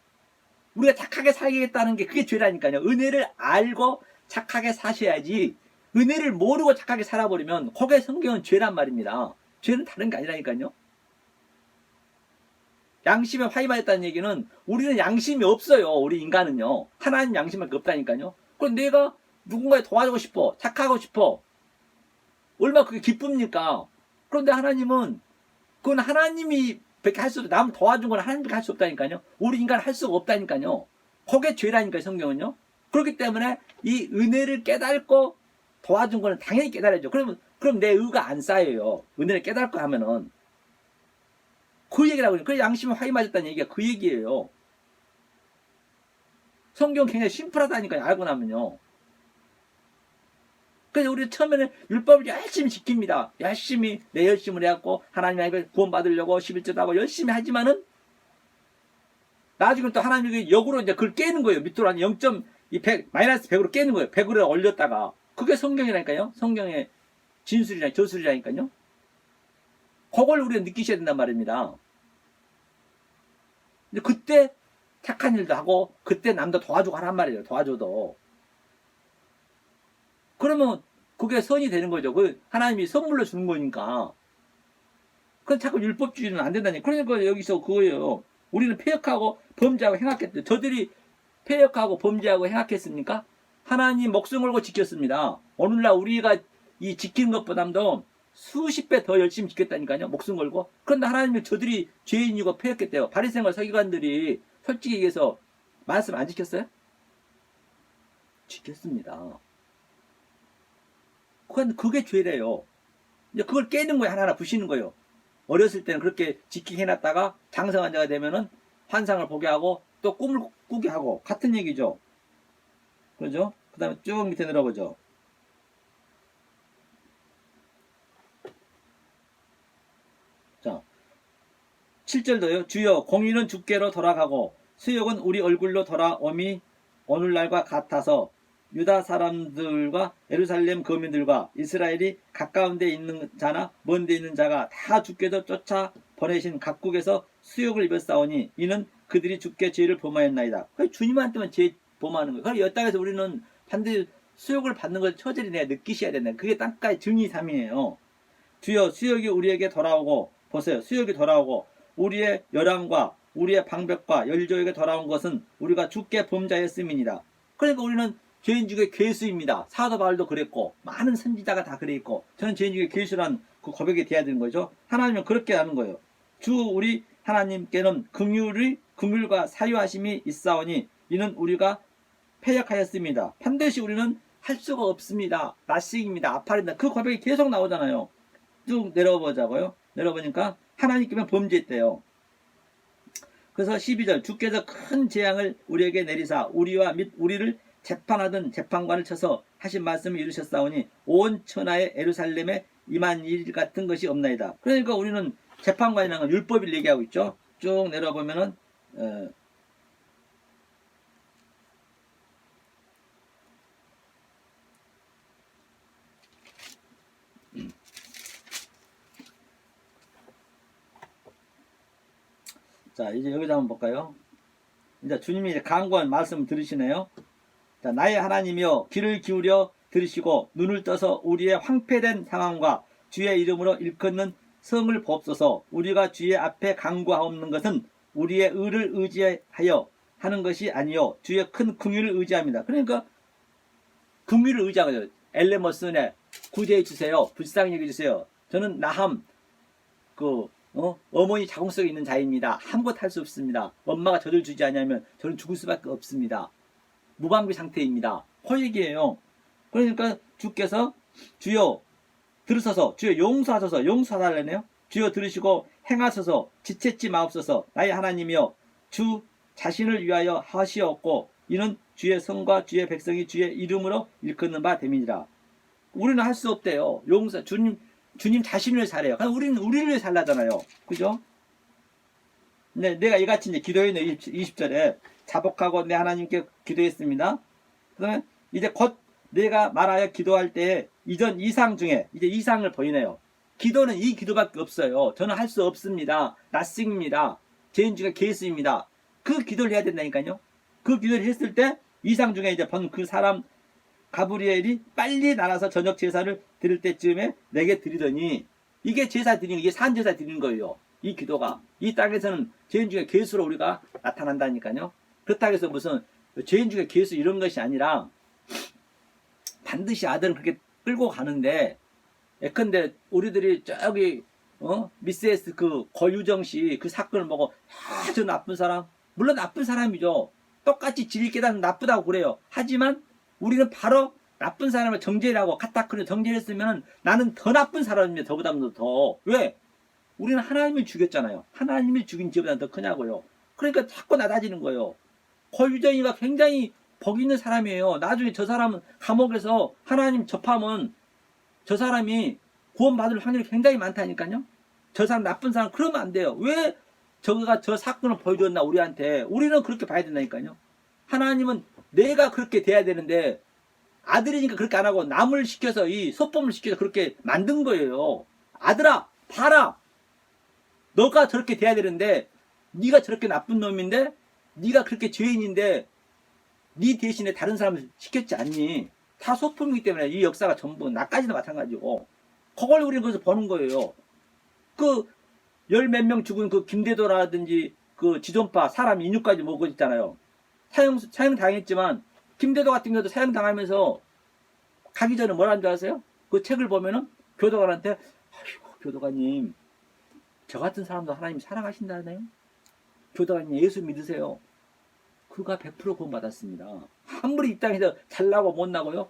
Speaker 1: 우리가 착하게 살겠다는 게 그게 죄라니까요. 은혜를 알고 착하게 사셔야지. 은혜를 모르고 착하게 살아버리면 거기에 성경은 죄란 말입니다. 죄는 다른 게 아니라니까요. 양심에 화이하였다는 얘기는 우리는 양심이 없어요. 우리 인간은요. 하나님 양심밖에 없다니까요. 그럼 내가 누군가에 도와주고 싶어. 착하고 싶어. 얼마나 그게 기쁩니까? 그런데 하나님은 그건 하나님이 밖에 할 수 없다. 남 도와준 건 하나님밖에 할 수 없다니까요. 우리 인간 할 수가 없다니까요. 그게 죄라니까요. 성경은요. 그렇기 때문에 이 은혜를 깨닫고 도와준 거는 당연히 깨달아야죠. 그럼 내 의가 안 쌓여요. 은혜를 깨닫고 하면은. 그 얘기라고 해요. 그 양심에 화이 맞았다는 얘기가 그 얘기예요. 성경 굉장히 심플하다니까요. 알고 나면요. 그래서 우리 처음에는 율법을 열심히 지킵니다. 열심히 내 열심을 해갖고 하나님에게 구원 받으려고 11조도 하고 열심히 하지만은 나중에 또 하나님이 역으로 이제 그걸 깨는 거예요. 밑으로 한 0.100 마이너스 100으로 깨는 거예요. 100으로 올렸다가 그게 성경이라니까요. 성경의 진술이나 저술이라니까요. 그걸 우리가 느끼셔야 된단 말입니다. 근데 그때 착한 일도 하고 그때 남도 도와주고 하란 말이에요. 도와줘도. 그러면 그게 선이 되는 거죠. 그 하나님이 선물로 주는 거니까. 그건 자꾸 율법주의는 안 된다니. 그러니까 여기서 그거예요. 우리는 패역하고 범죄하고 행악했대. 저들이 패역하고 범죄하고 행악했습니까? 하나님 목숨 걸고 지켰습니다. 오늘날 우리가 이 지키는 것보다도 수십 배 더 열심히 지켰다니까요. 목숨 걸고. 그런데 하나님이 저들이 죄인이고 패역했대요. 바리새인과 서기관들이 솔직히 얘기해서 말씀 안 지켰어요? 지켰습니다. 그게 죄래요. 이제 그걸 깨는 거예요. 하나하나 부시는 거예요. 어렸을 때는 그렇게 지키게 해놨다가 장성한 자가 되면은 환상을 보게 하고 또 꿈을 꾸게 하고 같은 얘기죠. 그러죠? 그 다음에 쭉 밑에 내려보죠. 자, 7절도요. 주여 공의는 주께로 돌아가고 수욕은 우리 얼굴로 돌아옴이 오늘날과 같아서 유다 사람들과 예루살렘 거민들과 이스라엘이 가까운 데 있는 자나 먼 데 있는 자가 다 주께서 쫓아 보내신 각국에서 수욕을 입었사오니 이는 그들이 주께 죄를 범하였나이다. 주님한테만 죄 범하는 거예요. 그래서 이 땅에서 우리는 반드시 수욕을 받는 걸 처절히 내가 느끼셔야 된다. 그게 땅까지 증이삼이에요. 주여 수욕이 우리에게 돌아오고 보세요. 수욕이 돌아오고 우리의 열왕과 우리의 방백과 열조에게 돌아온 것은 우리가 주께 범죄하였음이니라. 그러니까 우리는 죄인 중에 괴수입니다. 사도 바울도 그랬고 많은 선지자가 다 그랬고 저는 죄인 중에 괴수란 그 고백에 대해야 되는 거죠. 하나님은 그렇게 하는 거예요. 주 우리 하나님께는 긍휼과 사유하심이 있사오니 이는 우리가 패역하였습니다. 반드시 우리는 할 수가 없습니다. 낯익입니다. 아파린다. 그 고백이 계속 나오잖아요. 쭉 내려보자고요. 내려보니까 하나님께만 범죄했대요. 그래서 12절 주께서 큰 재앙을 우리에게 내리사 우리와 및 우리를 재판하던 재판관을 쳐서 하신 말씀을 이루셨사오니 온 천하의 예루살렘에 임한 일 같은 것이 없나이다. 그러니까 우리는 재판관이라는 건 율법을 얘기하고 있죠. 쭉 내려보면은 자, 이제 여기다 한번 볼까요? 이제 주님이 이제 강구한 말씀을 들으시네요. 자, 나의 하나님이여 귀를 기울여 들으시고 눈을 떠서 우리의 황폐된 상황과 주의 이름으로 일컫는 성을 보옵소서. 우리가 주의 앞에 강구하옵는 것은 우리의 의를 의지하여 하는 것이 아니요 주의 큰 긍휼을 의지합니다. 그러니까 긍휼을 의지하거든요. 엘레머슨에 구제해 주세요. 불쌍히 여겨주세요. 저는 나함 어머니 자궁 속에 있는 자입니다. 아무것도 할 수 없습니다. 엄마가 저를 주지 않으면 저는 죽을 수밖에 없습니다. 무방비 상태입니다. 그 얘기예요. 그러니까 주께서 주여 들으소서, 주여 용서하소서, 용서하달라네요. 주여 들으시고 행하소서, 지체치 마옵소서. 나의 하나님이여 주 자신을 위하여 하시옵고 이는 주의 성과 주의 백성이 주의 이름으로 일컫는 바 됨이니라. 우리는 할 수 없대요. 용서 주님 자신을 살아요. 우리는 우리를 위해 살라잖아요. 그죠? 네, 내가 이같이 이제 기도했네. 20절에 자복하고 내 하나님께 기도했습니다. 그다음에 이제 곧 내가 말하여 기도할 때 이전 이상 중에 이제 이상을 보이네요. 기도는 이 기도밖에 없어요. 저는 할 수 없습니다. 나싱입니다. 죄인 중에 개수입니다. 그 기도를 해야 된다니까요. 그 기도를 했을 때 이상 중에 이제 본 그 사람 가브리엘이 빨리 날아서 저녁 제사를 드릴 때쯤에 내게 드리더니 이게 제사 드리는 이게 산 제사 드리는 거예요. 이 기도가 이 땅에서는 죄인 중에 개수로 우리가 나타난다니까요. 그렇다고 해서 무슨 죄인 중에 개수 이런 것이 아니라 반드시 아들은 그렇게 끌고 가는데 예컨대 우리들이 저기 미세스 그 거유정 씨 그 사건을 보고 아주 나쁜 사람 물론 나쁜 사람이죠. 똑같이 진리 깨닫는 나쁘다고 그래요. 하지만 우리는 바로 나쁜 사람을 정죄라고 카타크를 정죄했으면 나는 더 나쁜 사람입니다. 저보다도 더. 왜? 우리는 하나님을 죽였잖아요. 하나님을 죽인 죄보다 더 크냐고요. 그러니까 자꾸 낮아지는 거예요. 거유정이가 굉장히 복 있는 사람이에요. 나중에 저 사람은 감옥에서 하나님 접하면 저 사람이 구원받을 확률이 굉장히 많다니까요. 저 사람 나쁜 사람 그러면 안 돼요. 왜 저가 저 사건을 보여줬나 우리한테. 우리는 그렇게 봐야 된다니까요. 하나님은 내가 그렇게 돼야 되는데 아들이니까 그렇게 안 하고 남을 시켜서 이 소법을 시켜서 그렇게 만든 거예요. 아들아 봐라. 너가 저렇게 돼야 되는데 네가 저렇게 나쁜 놈인데 네가 그렇게 죄인인데 네 대신에 다른 사람을 시켰지 않니? 다 소품이기 때문에 이 역사가 전부 나까지도 마찬가지고 그걸 우리는 거기서 보는 거예요. 그 열 몇 명 죽은 그 김대도라든지 그 지존파 사람 인육까지 먹어있잖아요. 사형 당했지만 김대도 같은 경우도 사형 당하면서 가기 전에 뭐라는 줄 아세요? 그 책을 보면은 교도관한테 아이고 교도관님 저 같은 사람도 하나님 사랑하신다네요. 교도관님 예수 믿으세요. 그가 100% 구원받았습니다. 아무리 이 땅에서 잘나고 못나고요.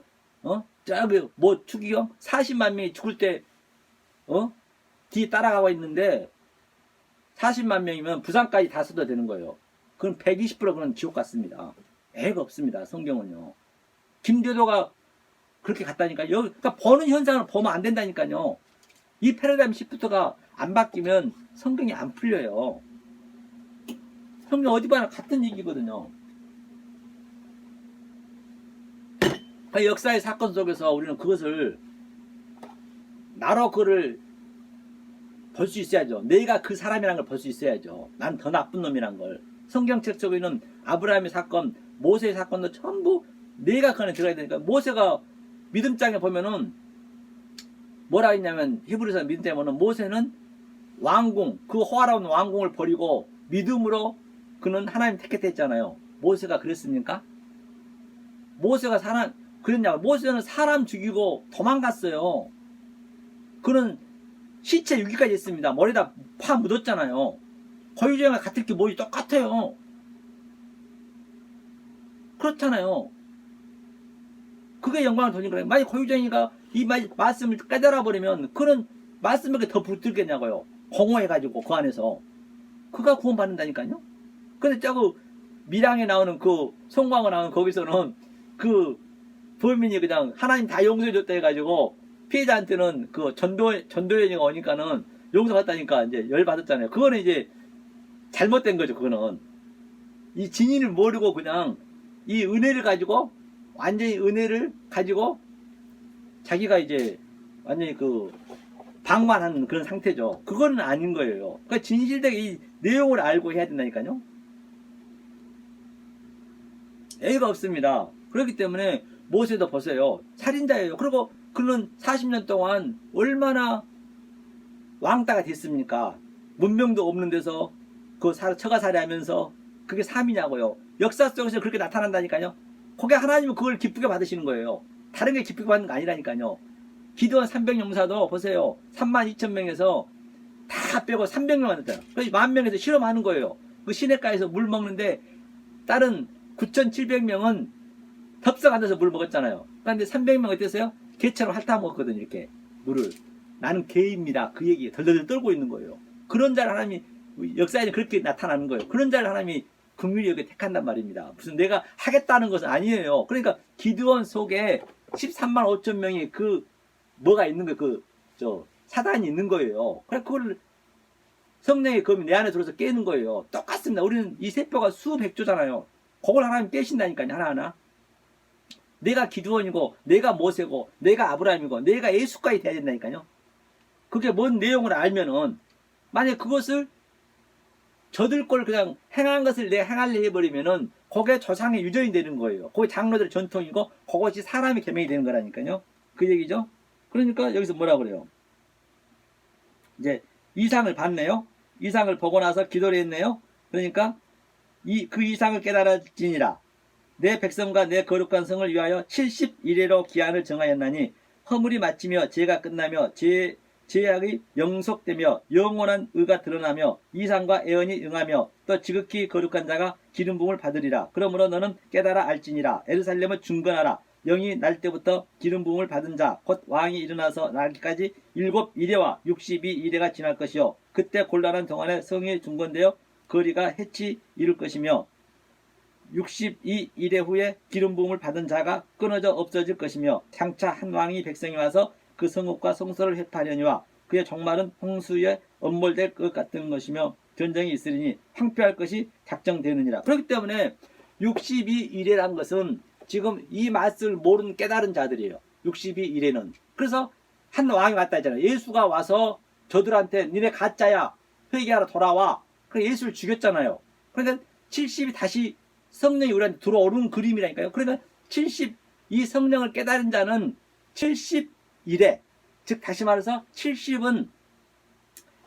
Speaker 1: 저기 뭐 추기경 40만 명이 죽을 때 뒤에 따라가고 있는데 40만 명이면 부산까지 다 써도 되는 거예요. 그건 120%는 지옥 같습니다. 애가 없습니다. 성경은요. 김대도가 그렇게 갔다니까요. 그러니까 보는 현상을 보면 안 된다니까요. 이 패러다임 시프트가 안 바뀌면 성경이 안 풀려요. 성경 어디 봐나 같은 얘기거든요. 그 역사의 사건 속에서 우리는 그것을 나로 그를 볼 수 있어야죠. 내가 그 사람이라는 걸 볼 수 있어야죠. 난 더 나쁜 놈이란 걸. 성경책 속에는 아브라함의 사건, 모세의 사건도 전부 내가 그 안에 들어가야 되니까 모세가 믿음장에 보면은 뭐라 했냐면 히브리서 믿음장에 보면 모세는 왕궁, 그 호화로운 왕궁을 버리고 믿음으로 그는 하나님 택했댔잖아요. 모세가 그랬습니까? 모세가 그랬냐고. 모세는 사람 죽이고 도망갔어요. 그는 시체 유기까지 했습니다. 머리다 파 묻었잖아요. 거유정이랑 같을 게 뭐지 똑같아요. 그렇잖아요. 그게 영광을 돌린 거예요. 만약 거유정이가 이 말씀을 깨달아 버리면 그는 말씀을 더 붙들겠냐고요. 공허해가지고 그 안에서 그가 구원받는다니까요. 근데 저거 밀양에 나오는 그 송광에 나오는 거기서는 그 범인이 그냥 하나님 다 용서해줬다 해가지고 피해자한테는 그 전도연이가 오니까는 용서받다니까 이제 열 받았잖아요. 그거는 이제 잘못된 거죠. 그거는 이 진인을 모르고 그냥 이 은혜를 가지고 완전히 은혜를 가지고 자기가 이제 완전히 그 방관하는 그런 상태죠. 그거는 아닌 거예요. 그러니까 진실되게 이 내용을 알고 해야 된다니까요. 애가 없습니다. 그렇기 때문에 모세도 보세요. 살인자예요. 그리고 그는 40년 동안 얼마나 왕따가 됐습니까? 문명도 없는 데서 그 처가살이하면서 그게 삶이냐고요. 역사 속에서 그렇게 나타난다니까요. 그게 하나님은 그걸 기쁘게 받으시는 거예요. 다른 게 기쁘게 받는 거 아니라니까요. 기도원 300용사도 보세요. 32,000명에서 다 빼고 300명 만났잖아요. 그래서 10,000명에서 실험하는 거예요. 그 시냇가에서 물 먹는데 다른 9,700명은 덥석 앉아서 물 먹었잖아요. 그런데 300명 어땠어요? 개처럼 핥아 먹었거든요. 이렇게 물을. 나는 개입니다. 그 얘기 덜덜덜 떨고 있는 거예요. 그런 자를 하나님이 역사에 그렇게 나타나는 거예요. 그런 자를 하나님이 긍휼히 여기 택한단 말입니다. 무슨 내가 하겠다는 것은 아니에요. 그러니까 기드온 속에 13만 5천 명이 그 뭐가 있는 거예요. 사단이 있는 거예요. 그래 그걸 성령의 검이 내 안에 들어서 깨는 거예요. 똑같습니다. 우리는 이 세표가 수백조잖아요. 그걸 하나님 깨신다니까요. 하나하나. 내가 기드온이고 내가 모세고 내가 아브라함이고 내가 예수까지 돼야 된다니까요. 그게 뭔 내용을 알면은 만약 그것을 저들 걸 그냥 행한 것을 내가 행하려 해버리면은 그게 조상의 유전이 되는 거예요. 그게 장로들의 전통이고 그것이 사람의 계명이 되는 거라니까요. 그 얘기죠. 그러니까 여기서 뭐라 그래요? 이제 이상을 봤네요. 이상을 보고 나서 기도를 했네요. 그러니까 그 이상을 깨달아지니라. 내 백성과 내 거룩한 성을 위하여 70일에로 기한을 정하였나니 허물이 마치며 죄가 끝나며 죄악이 영속되며 영원한 의가 드러나며 이상과 애언이 응하며 또 지극히 거룩한 자가 기름 부음을 받으리라. 그러므로 너는 깨달아 알지니라. 에루살렘을 중건하라. 영이 날 때부터 기름 부음을 받은 자 곧 왕이 일어나서 날기까지 7이레와 62이레가 지날 것이요 그때 곤란한 동안에 성이 중건되어 거리가 해치 이룰 것이며 62이레 후에 기름 부음을 받은 자가 끊어져 없어질 것이며 장차 한 왕이 백성이 와서 그 성읍과 성소를 회파하려니와 그의 종말은 홍수에 엄몰될 것 같은 것이며 전쟁이 있으리니 황폐할 것이 작정되느니라. 그렇기 때문에 62이레란 것은 지금 이 맛을 모르는 깨달은 자들이에요. 62이레는. 그래서 한 왕이 왔다 했잖아요. 예수가 와서 저들한테 니네 가짜야 회개하러 돌아와. 그래서 예수를 죽였잖아요. 그러니까 70이 다시 성령이 우리한테 들어오는 그림이라니까요. 그러니까 70, 이 성령을 깨달은 자는 70이래. 즉 다시 말해서 70은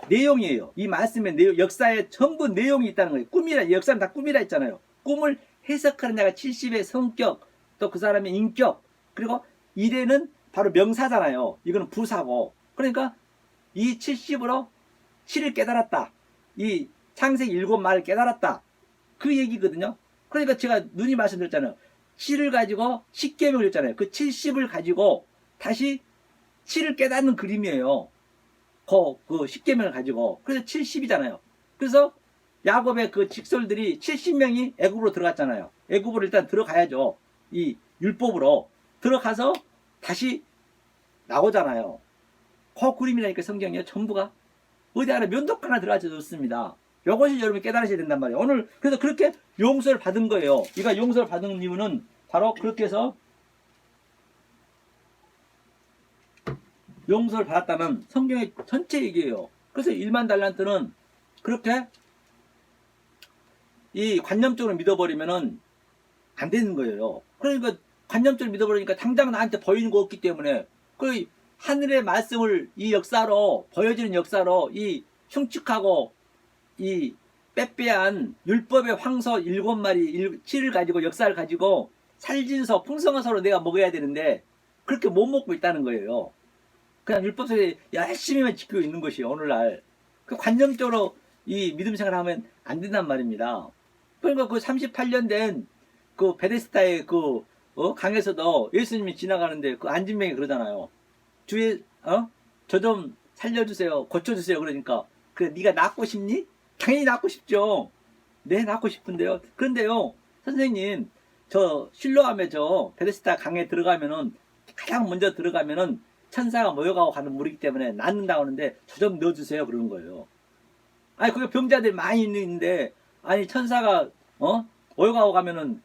Speaker 1: 내용이에요. 이 말씀의 내용, 역사에 전부 내용이 있다는 거예요. 꿈이라, 역사는 다 꿈이라 했잖아요. 꿈을 해석하는 자가 70의 성격, 또 그 사람의 인격, 그리고 이래는 바로 명사잖아요. 이거는 부사고. 그러니까 이 70으로 7을 깨달았다. 이 창세기 7말을 깨달았다. 그 얘기거든요. 그러니까 제가 눈이 말씀드렸잖아요. 7을 가지고 10계명을 했잖아요. 그 70을 가지고 다시 7을 깨닫는 그림이에요. 그 10계명을 가지고. 그래서 70이잖아요. 그래서 야곱의 그 직설들이 70명이 애굽으로 들어갔잖아요. 애굽으로 일단 들어가야죠. 이 율법으로 들어가서 다시 나오잖아요. 그 그림이라니까 성경이요. 전부가 어디 하나 면도칼 하나 들어가지 않습니다. 이것이 여러분이 깨달으셔야 된단 말이에요. 오늘 그래서 그렇게 용서를 받은 거예요. 이가 용서를 받은 이유는 바로 그렇게 해서 용서를 받았다는 성경의 전체 얘기예요. 그래서 1만 달란트는 그렇게 이 관념적으로 믿어버리면은 안 되는 거예요. 그러니까 관념적으로 믿어버리니까 당장 나한테 보이는 거 없기 때문에 그 하늘의 말씀을 이 역사로 보여지는 역사로 이 흉측하고 이 빼빼한 율법의 황소 7마리 7을 가지고 역사를 가지고 살진서 풍성한 서로 내가 먹어야 되는데 그렇게 못 먹고 있다는 거예요. 그냥 율법 속에 열심히만 지키고 있는 것이 오늘날 그 관념적으로 이 믿음 생활을 하면 안 된단 말입니다. 그러니까 그 38년 된 그 베데스다의 그 강에서도 예수님이 지나가는데 그 안진뱅이 그러잖아요. 주의 저 좀 살려주세요, 고쳐주세요. 그러니까 그래 네가 낫고 싶니? 당연히 낫고 싶죠. 네, 낫고 싶은데요. 그런데요, 선생님, 저 실로암에 저 베데스다 강에 들어가면은 가장 먼저 들어가면은 천사가 모여가고 가는 물이기 때문에 낫는다고 하는데 저 좀 넣어주세요 그러는 거예요. 아니 거기 병자들이 많이 있는데 아니 천사가 모여가고 가면은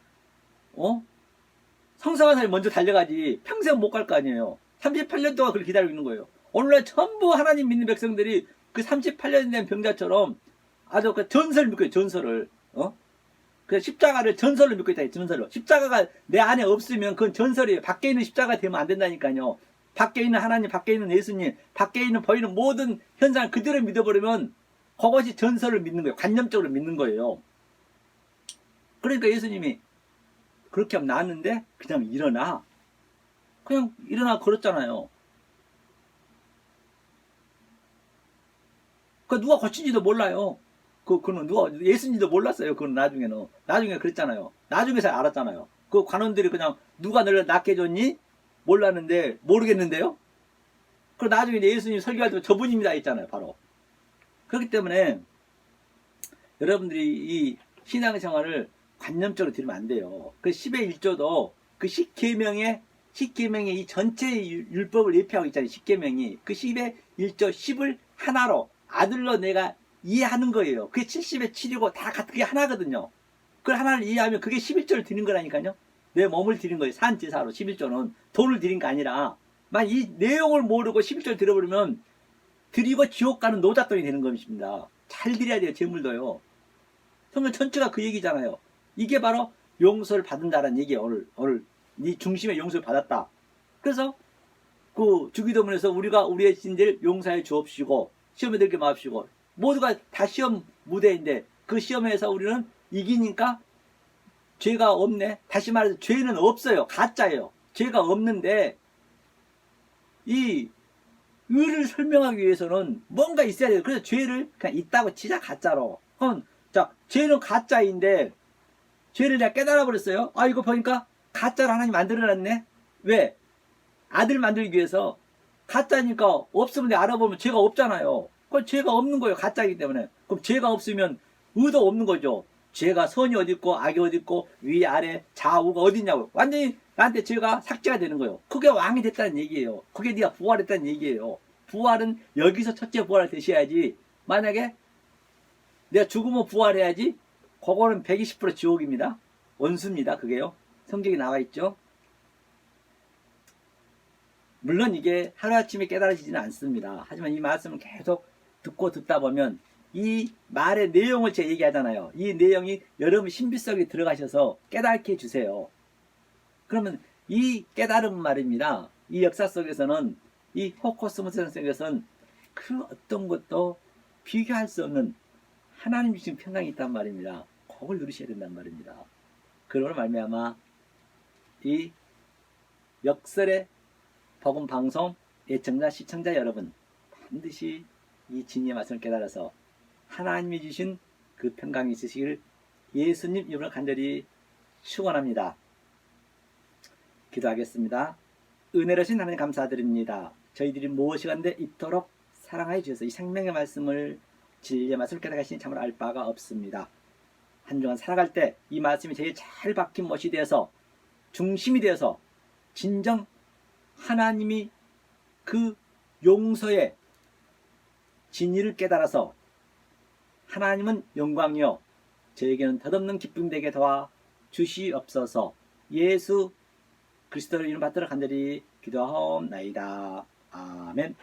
Speaker 1: 성사가사이 먼저 달려가지 평생 못 갈 거 아니에요. 38년 동안 그걸 기다리고 있는 거예요. 오늘날 전부 하나님 믿는 백성들이 그 38년 된 병자처럼 아주 그 전설을 믿고 있어요. 전설을. 그 십자가를 전설로 믿고 있다. 전설로. 십자가가 내 안에 없으면 그건 전설이에요. 밖에 있는 십자가 되면 안 된다니까요. 밖에 있는 하나님, 밖에 있는 예수님, 밖에 있는 보이는 모든 현상을 그대로 믿어버리면 그것이 전설을 믿는 거예요. 관념적으로 믿는 거예요. 그러니까 예수님이 그렇게 하면 나았는데 그냥 일어나. 그냥 일어나 그랬잖아요. 그 누가 고친지도 몰라요. 그는 누가 예수님도 몰랐어요. 그건 나중에 그랬잖아요. 나중에서 알았잖아요. 그 관원들이 그냥 누가 너를 낫게 해줬니? 몰랐는데 모르겠는데요. 그 나중에 예수님 설교할 때 저분입니다 했잖아요. 바로. 그렇기 때문에 여러분들이 이 신앙생활을 관념적으로 들으면 안 돼요. 그 10의 1조도 그 10계명의 이 전체 율법을 예표하고 있잖아요. 10계명이 그 10의 1조 10을 하나로 아들로 내가 이해하는 거예요. 그게 70의 7이고 다 그게 하나거든요. 그걸 하나를 이해하면 그게 11조를 드린 거라니까요. 내 몸을 드린 거예요. 산지사로 11조는 돈을 드린 게 아니라 만 이 내용을 모르고 11조를 들어버리면 드리고 지옥 가는 노잣돈이 되는 것입니다. 잘 드려야 돼요. 재물도요. 성경 전체가 그 얘기잖아요. 이게 바로 용서를 받는다라는 얘기예요. 오늘 네 중심에 용서를 받았다. 그래서 그 주기도문에서 우리가 우리의 신들 용서해 주옵시고 시험에 들게 마옵시고 모두가 다 시험 무대인데 그 시험에서 우리는 이기니까 죄가 없네. 다시 말해서 죄는 없어요. 가짜예요. 죄가 없는데 이 의를 설명하기 위해서는 뭔가 있어야 돼요. 그래서 죄를 그냥 있다고 치자 가짜로. 그럼 자 죄는 가짜인데 죄를 내가 깨달아 버렸어요. 아 이거 보니까 가짜로 하나님 만들어놨네. 왜? 아들 만들기 위해서. 가짜니까 없으면 내가 알아보면 죄가 없잖아요. 그건 죄가 없는 거예요. 가짜이기 때문에. 그럼 죄가 없으면 의도 없는 거죠. 죄가 선이 어디 있고 악이 어디 있고 위 아래 좌우가 어디 있냐고. 완전히 나한테 죄가 삭제가 되는 거예요. 그게 왕이 됐다는 얘기예요. 그게 네가 부활했다는 얘기예요. 부활은 여기서 첫째 부활을 되셔야지. 만약에 내가 죽으면 부활해야지. 그거는 120% 지옥입니다. 원수입니다. 그게요. 성경에 나와 있죠. 물론 이게 하루아침에 깨달아지지는 않습니다. 하지만 이 말씀을 계속 듣고 듣다 보면 이 말의 내용을 제가 얘기하잖아요. 이 내용이 여러분 신비속에 들어가셔서 깨닫게 해주세요. 그러면 이 깨달음 말입니다. 이 역사 속에서는 이 호코스모스 속에서는 그 어떤 것도 비교할 수 없는 하나님 주신 평강이 있단 말입니다. 그걸 누리셔야 된단 말입니다. 그러므로 말미암아 이 역설의 복음 방송 애청자 시청자 여러분 반드시 이 진리의 말씀을 깨달아서 하나님이 주신 그 평강이 있으시길 예수님 이름으로 간절히 축원합니다. 기도하겠습니다. 은혜로신 하나님 감사드립니다. 저희들이 무엇이간데 이토록 사랑하여 주셔서 이 생명의 말씀을 진리의 말씀을 깨달으시니 참으로 알 바가 없습니다. 한 주간 살아갈 때 이 말씀이 제일 잘 박힌 못이 되어서 중심이 되어서 진정 하나님이 그 용서의 진리를 깨달아서 하나님은 영광이요 저에게는 덧없는 기쁨 되게 도와 주시옵소서. 예수 그리스도를 이름 받들어 간절히 기도하옵나이다. 아멘.